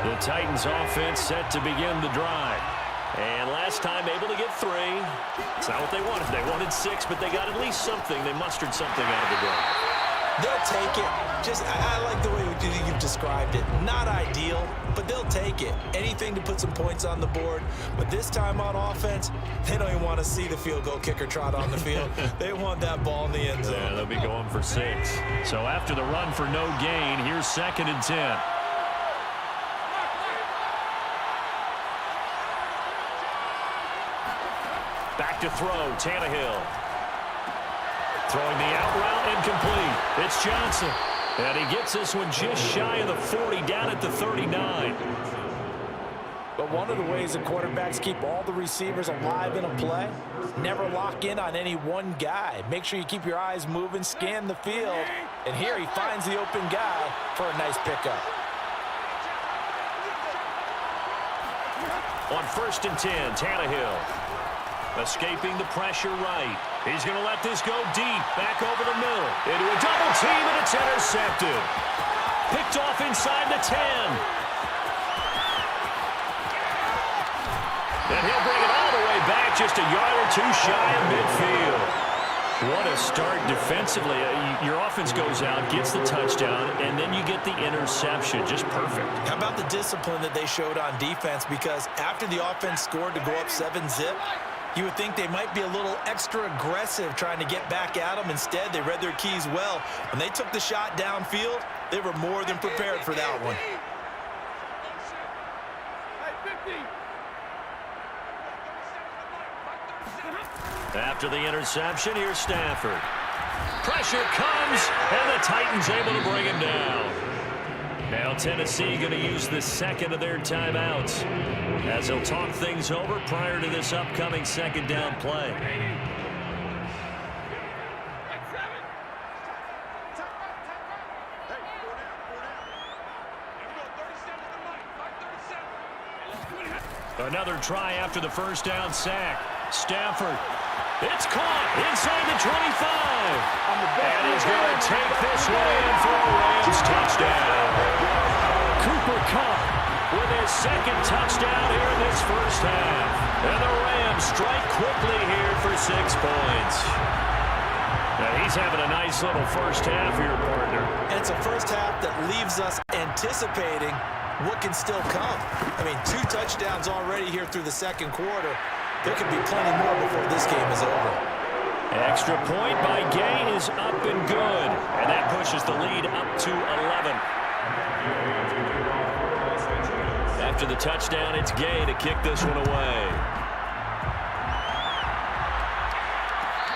The Titans offense set to begin the drive. And last last time able to get 3. It's not what they wanted. They wanted 6, but they got at least something. They mustered something out of the drive. They'll take it. I like the way you've described it. Not ideal, but they'll take it. Anything to put some points on the board. But this time on offense, they don't even want to see the field goal kicker trot on the field. They want that ball in the end zone. Yeah, they'll be going for 6. So after the run for no gain, here's 2nd and 10. Back to throw, Tannehill. Throwing the out route incomplete. It's Johnson. And he gets this one just shy of the 40, down at the 39. But one of the ways the quarterbacks keep all the receivers alive in a play, never lock in on any one guy. Make sure you keep your eyes moving, scan the field. And here he finds the open guy for a nice pickup. On 1st and 10, Tannehill. Escaping the pressure right. He's going to let this go deep. Back over the middle. Into a double team, and it's intercepted. Picked off inside the 10. And he'll bring it all the way back, just a yard or 2 shy of midfield. What a start defensively. Your offense goes out, gets the touchdown, and then you get the interception. Just perfect. How about the discipline that they showed on defense? Because after the offense scored to go up 7-zip, you would think they might be a little extra aggressive trying to get back at them. Instead, they read their keys well. When they took the shot downfield, they were more than prepared for that one. After the interception, here's Stafford. Pressure comes, and the Titans able to bring him down. Now Tennessee going to use the 2nd of their timeouts as they'll talk things over prior to this upcoming 2nd down play. Another try after the 1st down sack. Stafford. It's caught inside the 25. And he's going to take this one in for a Rams touchdown. Cooper Kupp with his 2nd touchdown here in this 1st half. And the Rams strike quickly here for 6 points. Now he's having a nice little 1st half here, partner. And it's a 1st half that leaves us anticipating what can still come. I mean, 2 touchdowns already here through the 2nd quarter. There could be plenty more before this game is over. Extra point by Gay is up and good. And that pushes the lead up to 11. After the touchdown, it's Gay to kick this one away.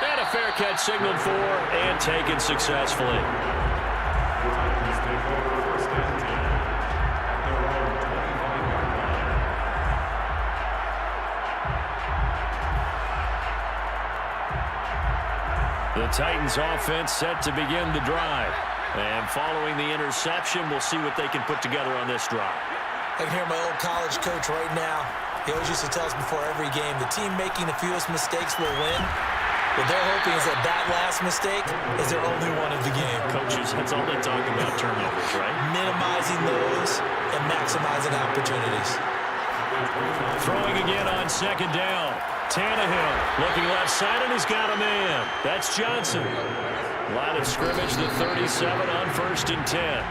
And a fair catch signaled for and taken successfully. The Titans offense set to begin the drive. And following the interception, we'll see what they can put together on this drive. I can hear my old college coach right now. He always used to tell us before every game, the team making the fewest mistakes will win. What they're hoping is that that last mistake is their only one of the game. Coaches, that's all they talk about, turnovers, right? Minimizing those and maximizing opportunities. Throwing again on 2nd down. Tannehill looking left side, and he's got a man. That's Johnson. Line of scrimmage, the 37 on 1st and 10.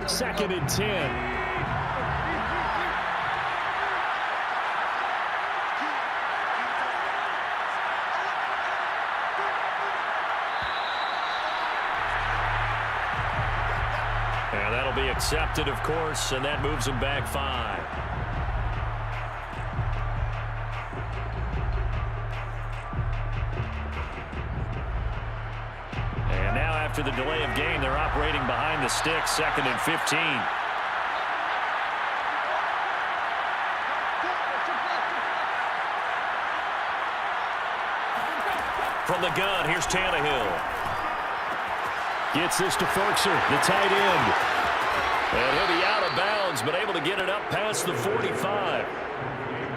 Second and 10. And that'll be accepted, of course, and that moves him back 5. And now after the delay of game, they're operating behind the sticks, 2nd and 15. From the gun, here's Tannehill. Gets this to Ferkser, the tight end. And he'll be out of bounds, but able to get it up past the 45.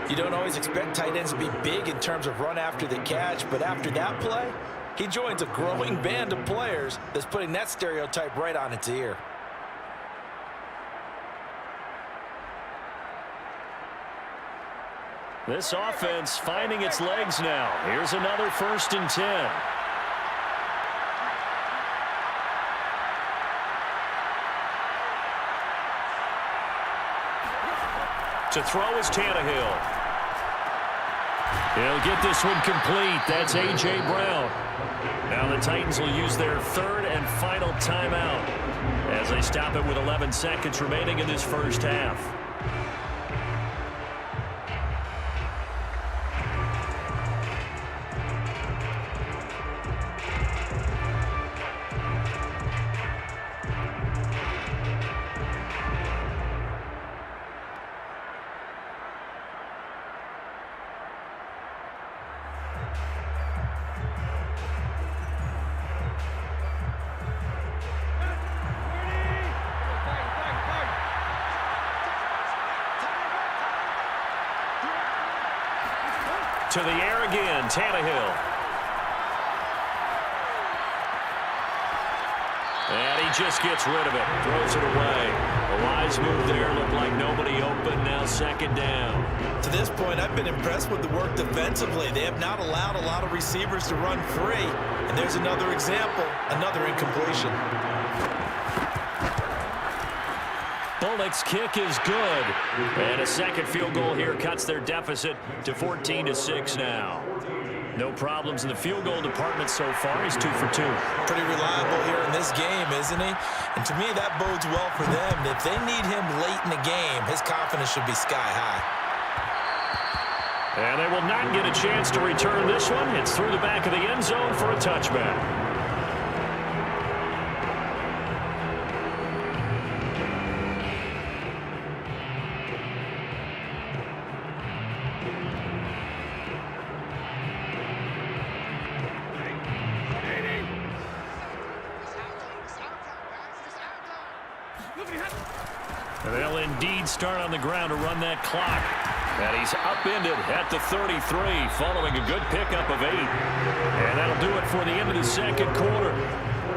You don't always expect tight ends to be big in terms of run after the catch, but after that play, he joins a growing band of players that's putting that stereotype right on its ear. This offense finding its legs now. Here's another 1st and 10. To throw is Tannehill. He'll get this one complete. That's A.J. Brown. Now the Titans will use their 3rd and final timeout as they stop it with 11 seconds remaining in this first half. To the air again, Tannehill. And he just gets rid of it, throws it away. A wise move there, looked like nobody open, now 2nd down. To this point, I've been impressed with the work defensively. They have not allowed a lot of receivers to run free. And there's another example, another incompletion. Bullock's kick is good. And a second field goal here cuts their deficit to 14-6 now. No problems in the field goal department so far. He's 2 for 2. Pretty reliable here in this game, isn't he? And to me, that bodes well for them. If they need him late in the game, his confidence should be sky high. And they will not get a chance to return this one. It's through the back of the end zone for a touchback. And they'll indeed start on the ground to run that clock. And he's upended at the 33 following a good pickup of 8. And that'll do it for the end of the second quarter.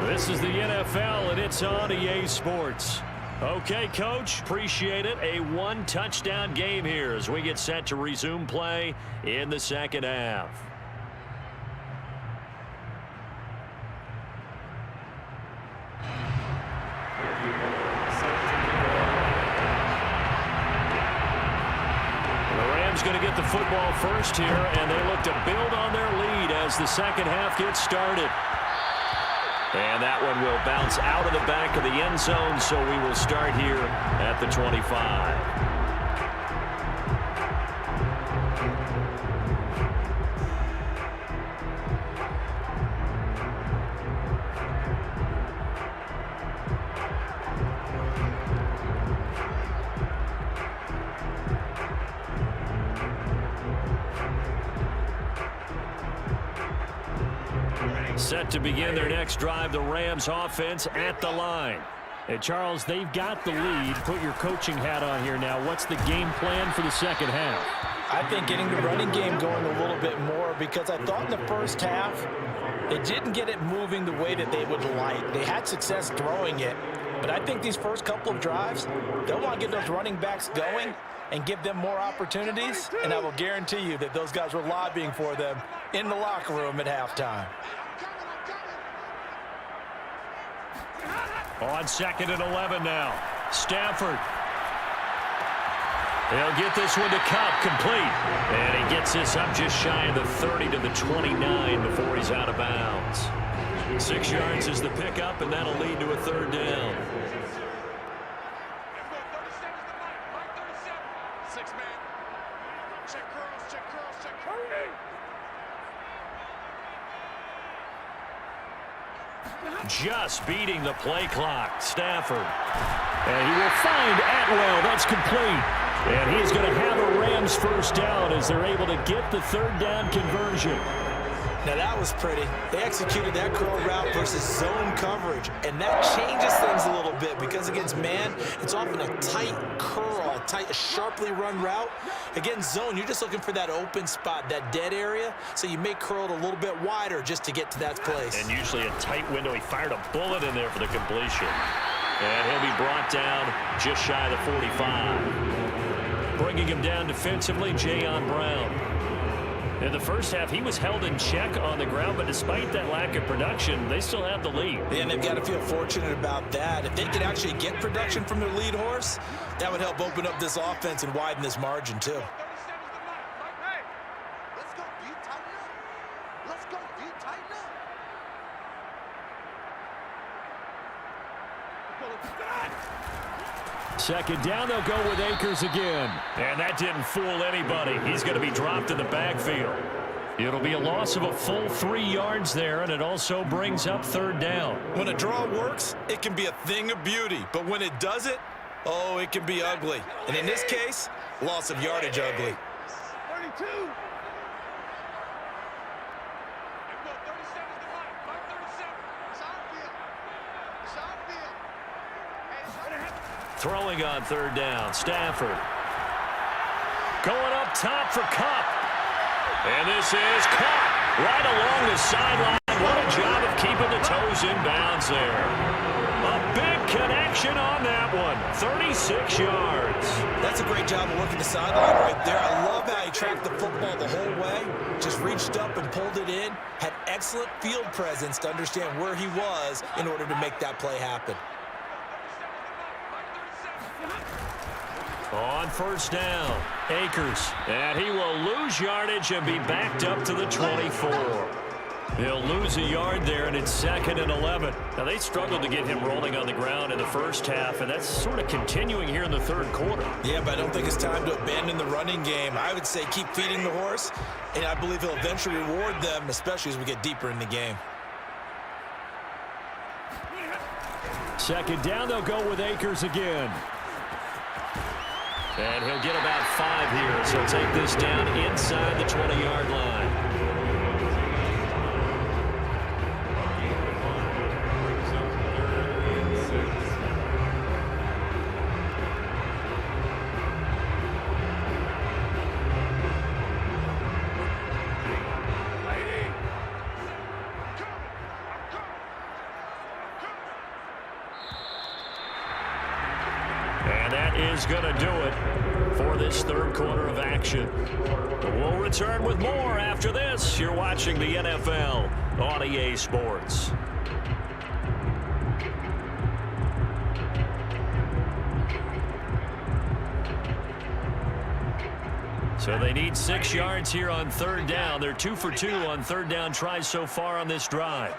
This is the NFL, and it's on EA Sports. Okay, Coach, appreciate it. A 1-touchdown game here as we get set to resume play in the second half. Going to get the football first here, and they look to build on their lead as the second half gets started. And that one will bounce out of the back of the end zone, so we will start here at the 25. Set to begin their next drive, the Rams offense at the line. Hey, Charles, they've got the lead. Put your coaching hat on here now. What's the game plan for the second half? I think getting the running game going a little bit more, because I thought in the first half they didn't get it moving the way that they would like. They had success throwing it, but I think these first couple of drives, they'll want to get those running backs going and give them more opportunities, and I will guarantee you that those guys were lobbying for them in the locker room at halftime. On 2nd and 11 now. Stafford. He'll get this one to Kupp, complete. And he gets this up just shy of the 30 to the 29 before he's out of bounds. 6 yards is the pickup, and that'll lead to a 3rd down. Just beating the play clock. Stafford. And he will find Atwell. That's complete. And he's going to have a Rams first down as they're able to get the 3rd down conversion. Now that was pretty. They executed that curl route versus zone coverage, and that changes things a little bit because against man, it's often a tight curl, a sharply run route. Against zone, you're just looking for that open spot, that dead area, so you may curl it a little bit wider just to get to that place. And usually a tight window. He fired a bullet in there for the completion. And he'll be brought down just shy of the 45. Bringing him down defensively, Jayon Brown. In the first half, he was held in check on the ground, but despite that lack of production, they still have the lead. And they've got to feel fortunate about that. If they could actually get production from their lead horse, that would help open up this offense and widen this margin too. Second down, they'll go with Akers again. And that didn't fool anybody. He's going to be dropped in the backfield. It'll be a loss of a full 3 yards there, and it also brings up third down. When a draw works, it can be a thing of beauty. But when it doesn't, oh, it can be ugly. And in this case, loss of yardage ugly. 32. Throwing on third down, Stafford. Going up top for Kupp. And this is Kupp right along the sideline. What a job of keeping the toes in bounds there. A big connection on that one. 36 yards. That's a great job of working the sideline right there. I love how he tracked the football the whole way. Just reached up and pulled it in. Had excellent field presence to understand where he was in order to make that play happen. On first down, Akers. And he will lose yardage and be backed up to the 24. He'll lose a yard there, and it's 2nd and 11. Now, they struggled to get him rolling on the ground in the first half, and that's sort of continuing here in the third quarter. Yeah, but I don't think it's time to abandon the running game. I would say keep feeding the horse, and I believe he'll eventually reward them, especially as we get deeper in the game. Second down, they'll go with Akers again. And he'll get about 5 here, so he'll take this down inside the 20-yard line. Is going to do it for this third quarter of action. We'll return with more after this. You're watching the NFL on EA Sports. So they need 6 yards here on third down. They're 2 for 2 on third down tries so far on this drive.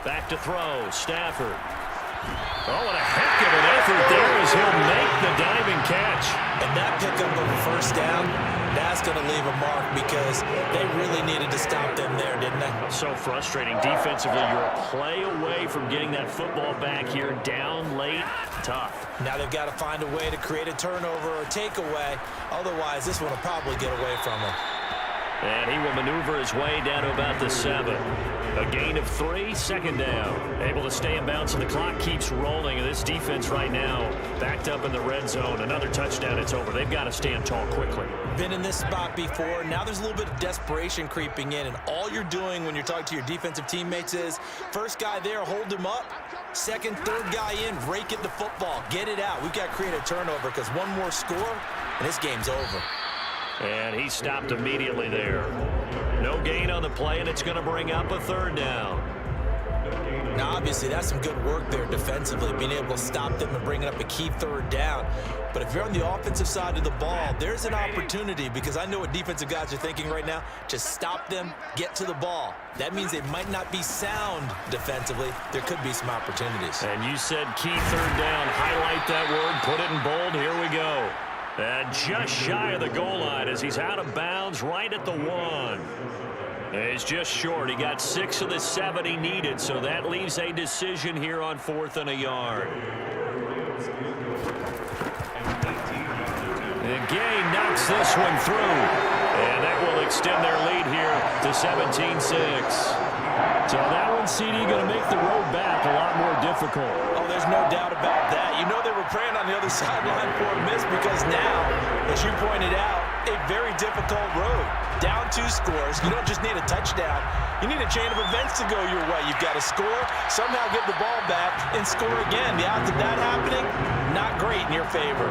Back to throw, Stafford. Oh, what a heck of an effort there as he'll make the diving catch. And that pickup of a first down, that's going to leave a mark because they really needed to stop them there, didn't they? So frustrating. Defensively, you're a play away from getting that football back here down late. Tough. Now they've got to find a way to create a turnover or takeaway. Otherwise, this one will probably get away from them. And he will maneuver his way down to about the 7. A gain of 3, second down. Able to stay in bounds, and the clock keeps rolling. And this defense right now backed up in the red zone. Another touchdown, it's over. They've got to stand tall quickly. Been in this spot before. Now there's a little bit of desperation creeping in. And all you're doing when you're talking to your defensive teammates is, first guy there, hold him up. Second, third guy in, rake at the football. Get it out. We've got to create a turnover because one more score, and this game's over. And he stopped immediately there. No gain on the play, and it's going to bring up a third down. Now, obviously, that's some good work there defensively, being able to stop them and bringing up a key third down. But if you're on the offensive side of the ball, there's an opportunity because I know what defensive guys are thinking right now. Just stop them, get to the ball. That means they might not be sound defensively. There could be some opportunities. And you said key third down. Highlight that word, put it in bold. Here we go. And just shy of the goal line as he's out of bounds right at the 1. He's just short. He got 6 of the 7 he needed, so that leaves a decision here on 4th and a yard. And Gay knocks this one through. And that will extend their lead here to 17-6. So that one, CD, going to make the road back a lot more difficult. Oh, there's no doubt about that. You know they were praying on the other sideline for a miss because now, as you pointed out, a very difficult road. Down 2 scores. You don't just need a touchdown. You need a chain of events to go your way. You've got to score, somehow get the ball back, and score again. The odds of that happening, not great in your favor.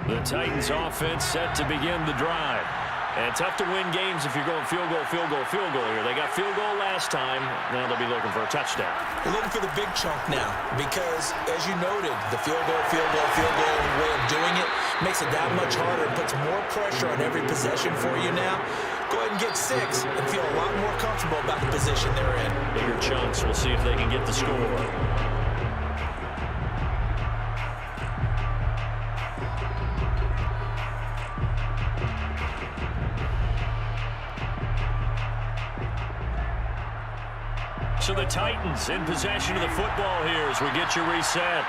The Titans offense set to begin the drive. And tough to win games if you're going field goal, field goal, field goal here. They got field goal last time. Now they'll be looking for a touchdown. They're looking for the big chunk now because, as you noted, the field goal way of doing it makes it that much harder and puts more pressure on every possession for you now. Go ahead and get 6 and feel a lot more comfortable about the position they're in. Bigger chunks. We'll see if they can get the score. So the Titans in possession of the football here as we get you reset.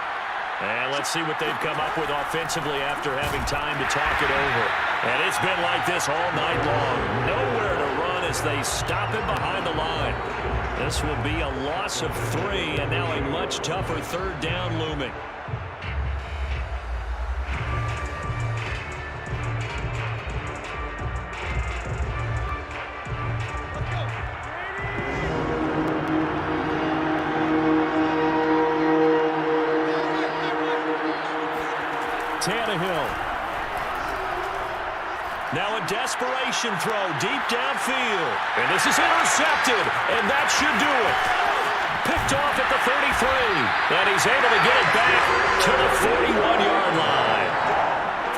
And let's see what they've come up with offensively after having time to talk it over. And it's been like this all night long. Nowhere to run as they stop him behind the line. This will be a loss of 3 and now a much tougher 3rd down looming. Tannehill. Now a desperation throw deep downfield. And this is intercepted. And that should do it. Picked off at the 33. And he's able to get it back to the 41-yard line.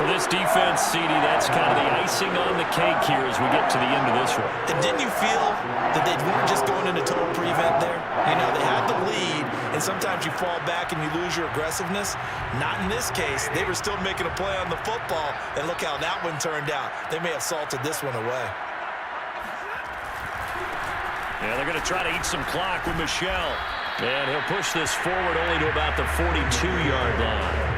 For this defense, CD, that's kind of the icing on the cake here as we get to the end of this one. And didn't you feel that they weren't just going into total prevent there? You know, they had the lead, and sometimes you fall back and you lose your aggressiveness. Not in this case. They were still making a play on the football, and look how that one turned out. They may have salted this one away. Yeah, they're going to try to eat some clock with Michel. And he'll push this forward only to about the 42-yard line.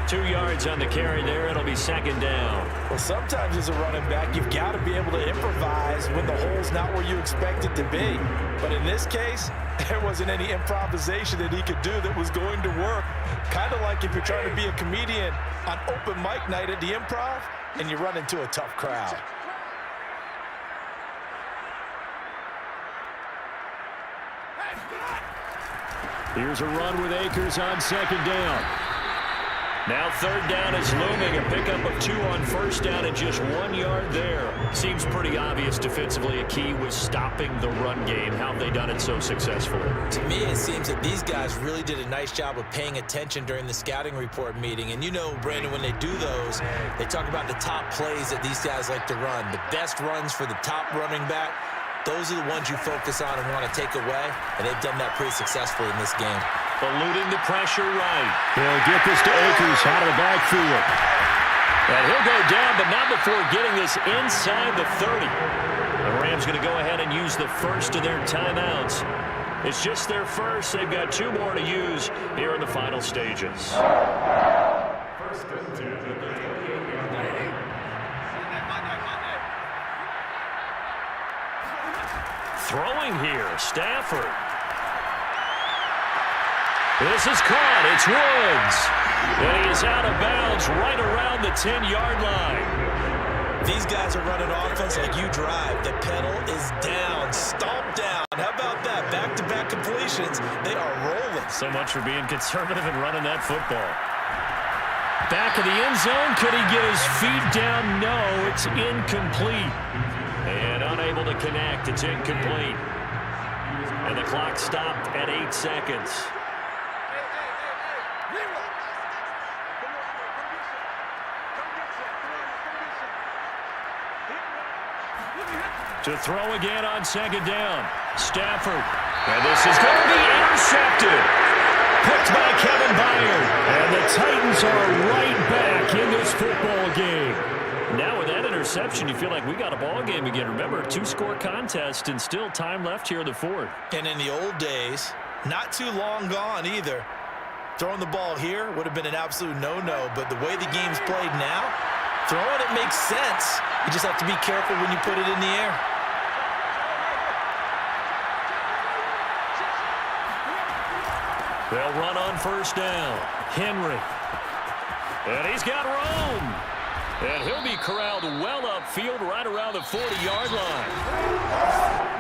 2 yards on the carry there. It'll be 2nd down. Well, sometimes as a running back, you've got to be able to improvise when the hole's not where you expect it to be. But in this case, there wasn't any improvisation that he could do that was going to work. Kind of like if you're trying to be a comedian on open mic night at the Improv and you run into a tough crowd. Here's a run with Akers on 2nd down. Now 3rd down is looming. A pickup of 2 on 1st down and just 1 yard there. Seems pretty obvious defensively. A key was stopping the run game. How have they done it so successfully? To me, it seems that these guys really did a nice job of paying attention during the scouting report meeting. And you know, Brandon, when they do those, they talk about the top plays that these guys like to run. The best runs for the top running back. Those are the ones you focus on and want to take away. And they've done that pretty successfully in this game. Eluding the pressure right. They'll get this to Akers out of the backfield. And he'll go down, but not before getting this inside the 30. The Rams going to go ahead and use the first of their timeouts. It's just their first. They've got 2 more to use here in the final stages. First and 10 at the 28-yard line. Throwing here, Stafford. This is caught. It's Woods. And he is out of bounds right around the 10-yard line. These guys are running offense like you drive. The pedal is down, stomp down. How about that? Back-to-back completions. They are rolling. So much for being conservative and running that football. Back of the end zone. Could he get his feet down? No, it's incomplete. And unable to connect. It's incomplete. And the clock stopped at 8 seconds. To throw again on 2nd down. Stafford. And this is going to be intercepted. Picked by Kevin Byard. And the Titans are right back in this football game. Now with that interception, you feel like we got a ball game again. Remember, 2-score contest and still time left here in the fourth. And in the old days, not too long gone either, throwing the ball here would have been an absolute no-no. But the way the game's played now, throwing it makes sense. You just have to be careful when you put it in the air. They'll run on first down. Henry. And he's got Rome. And he'll be corralled well upfield right around the 40-yard line.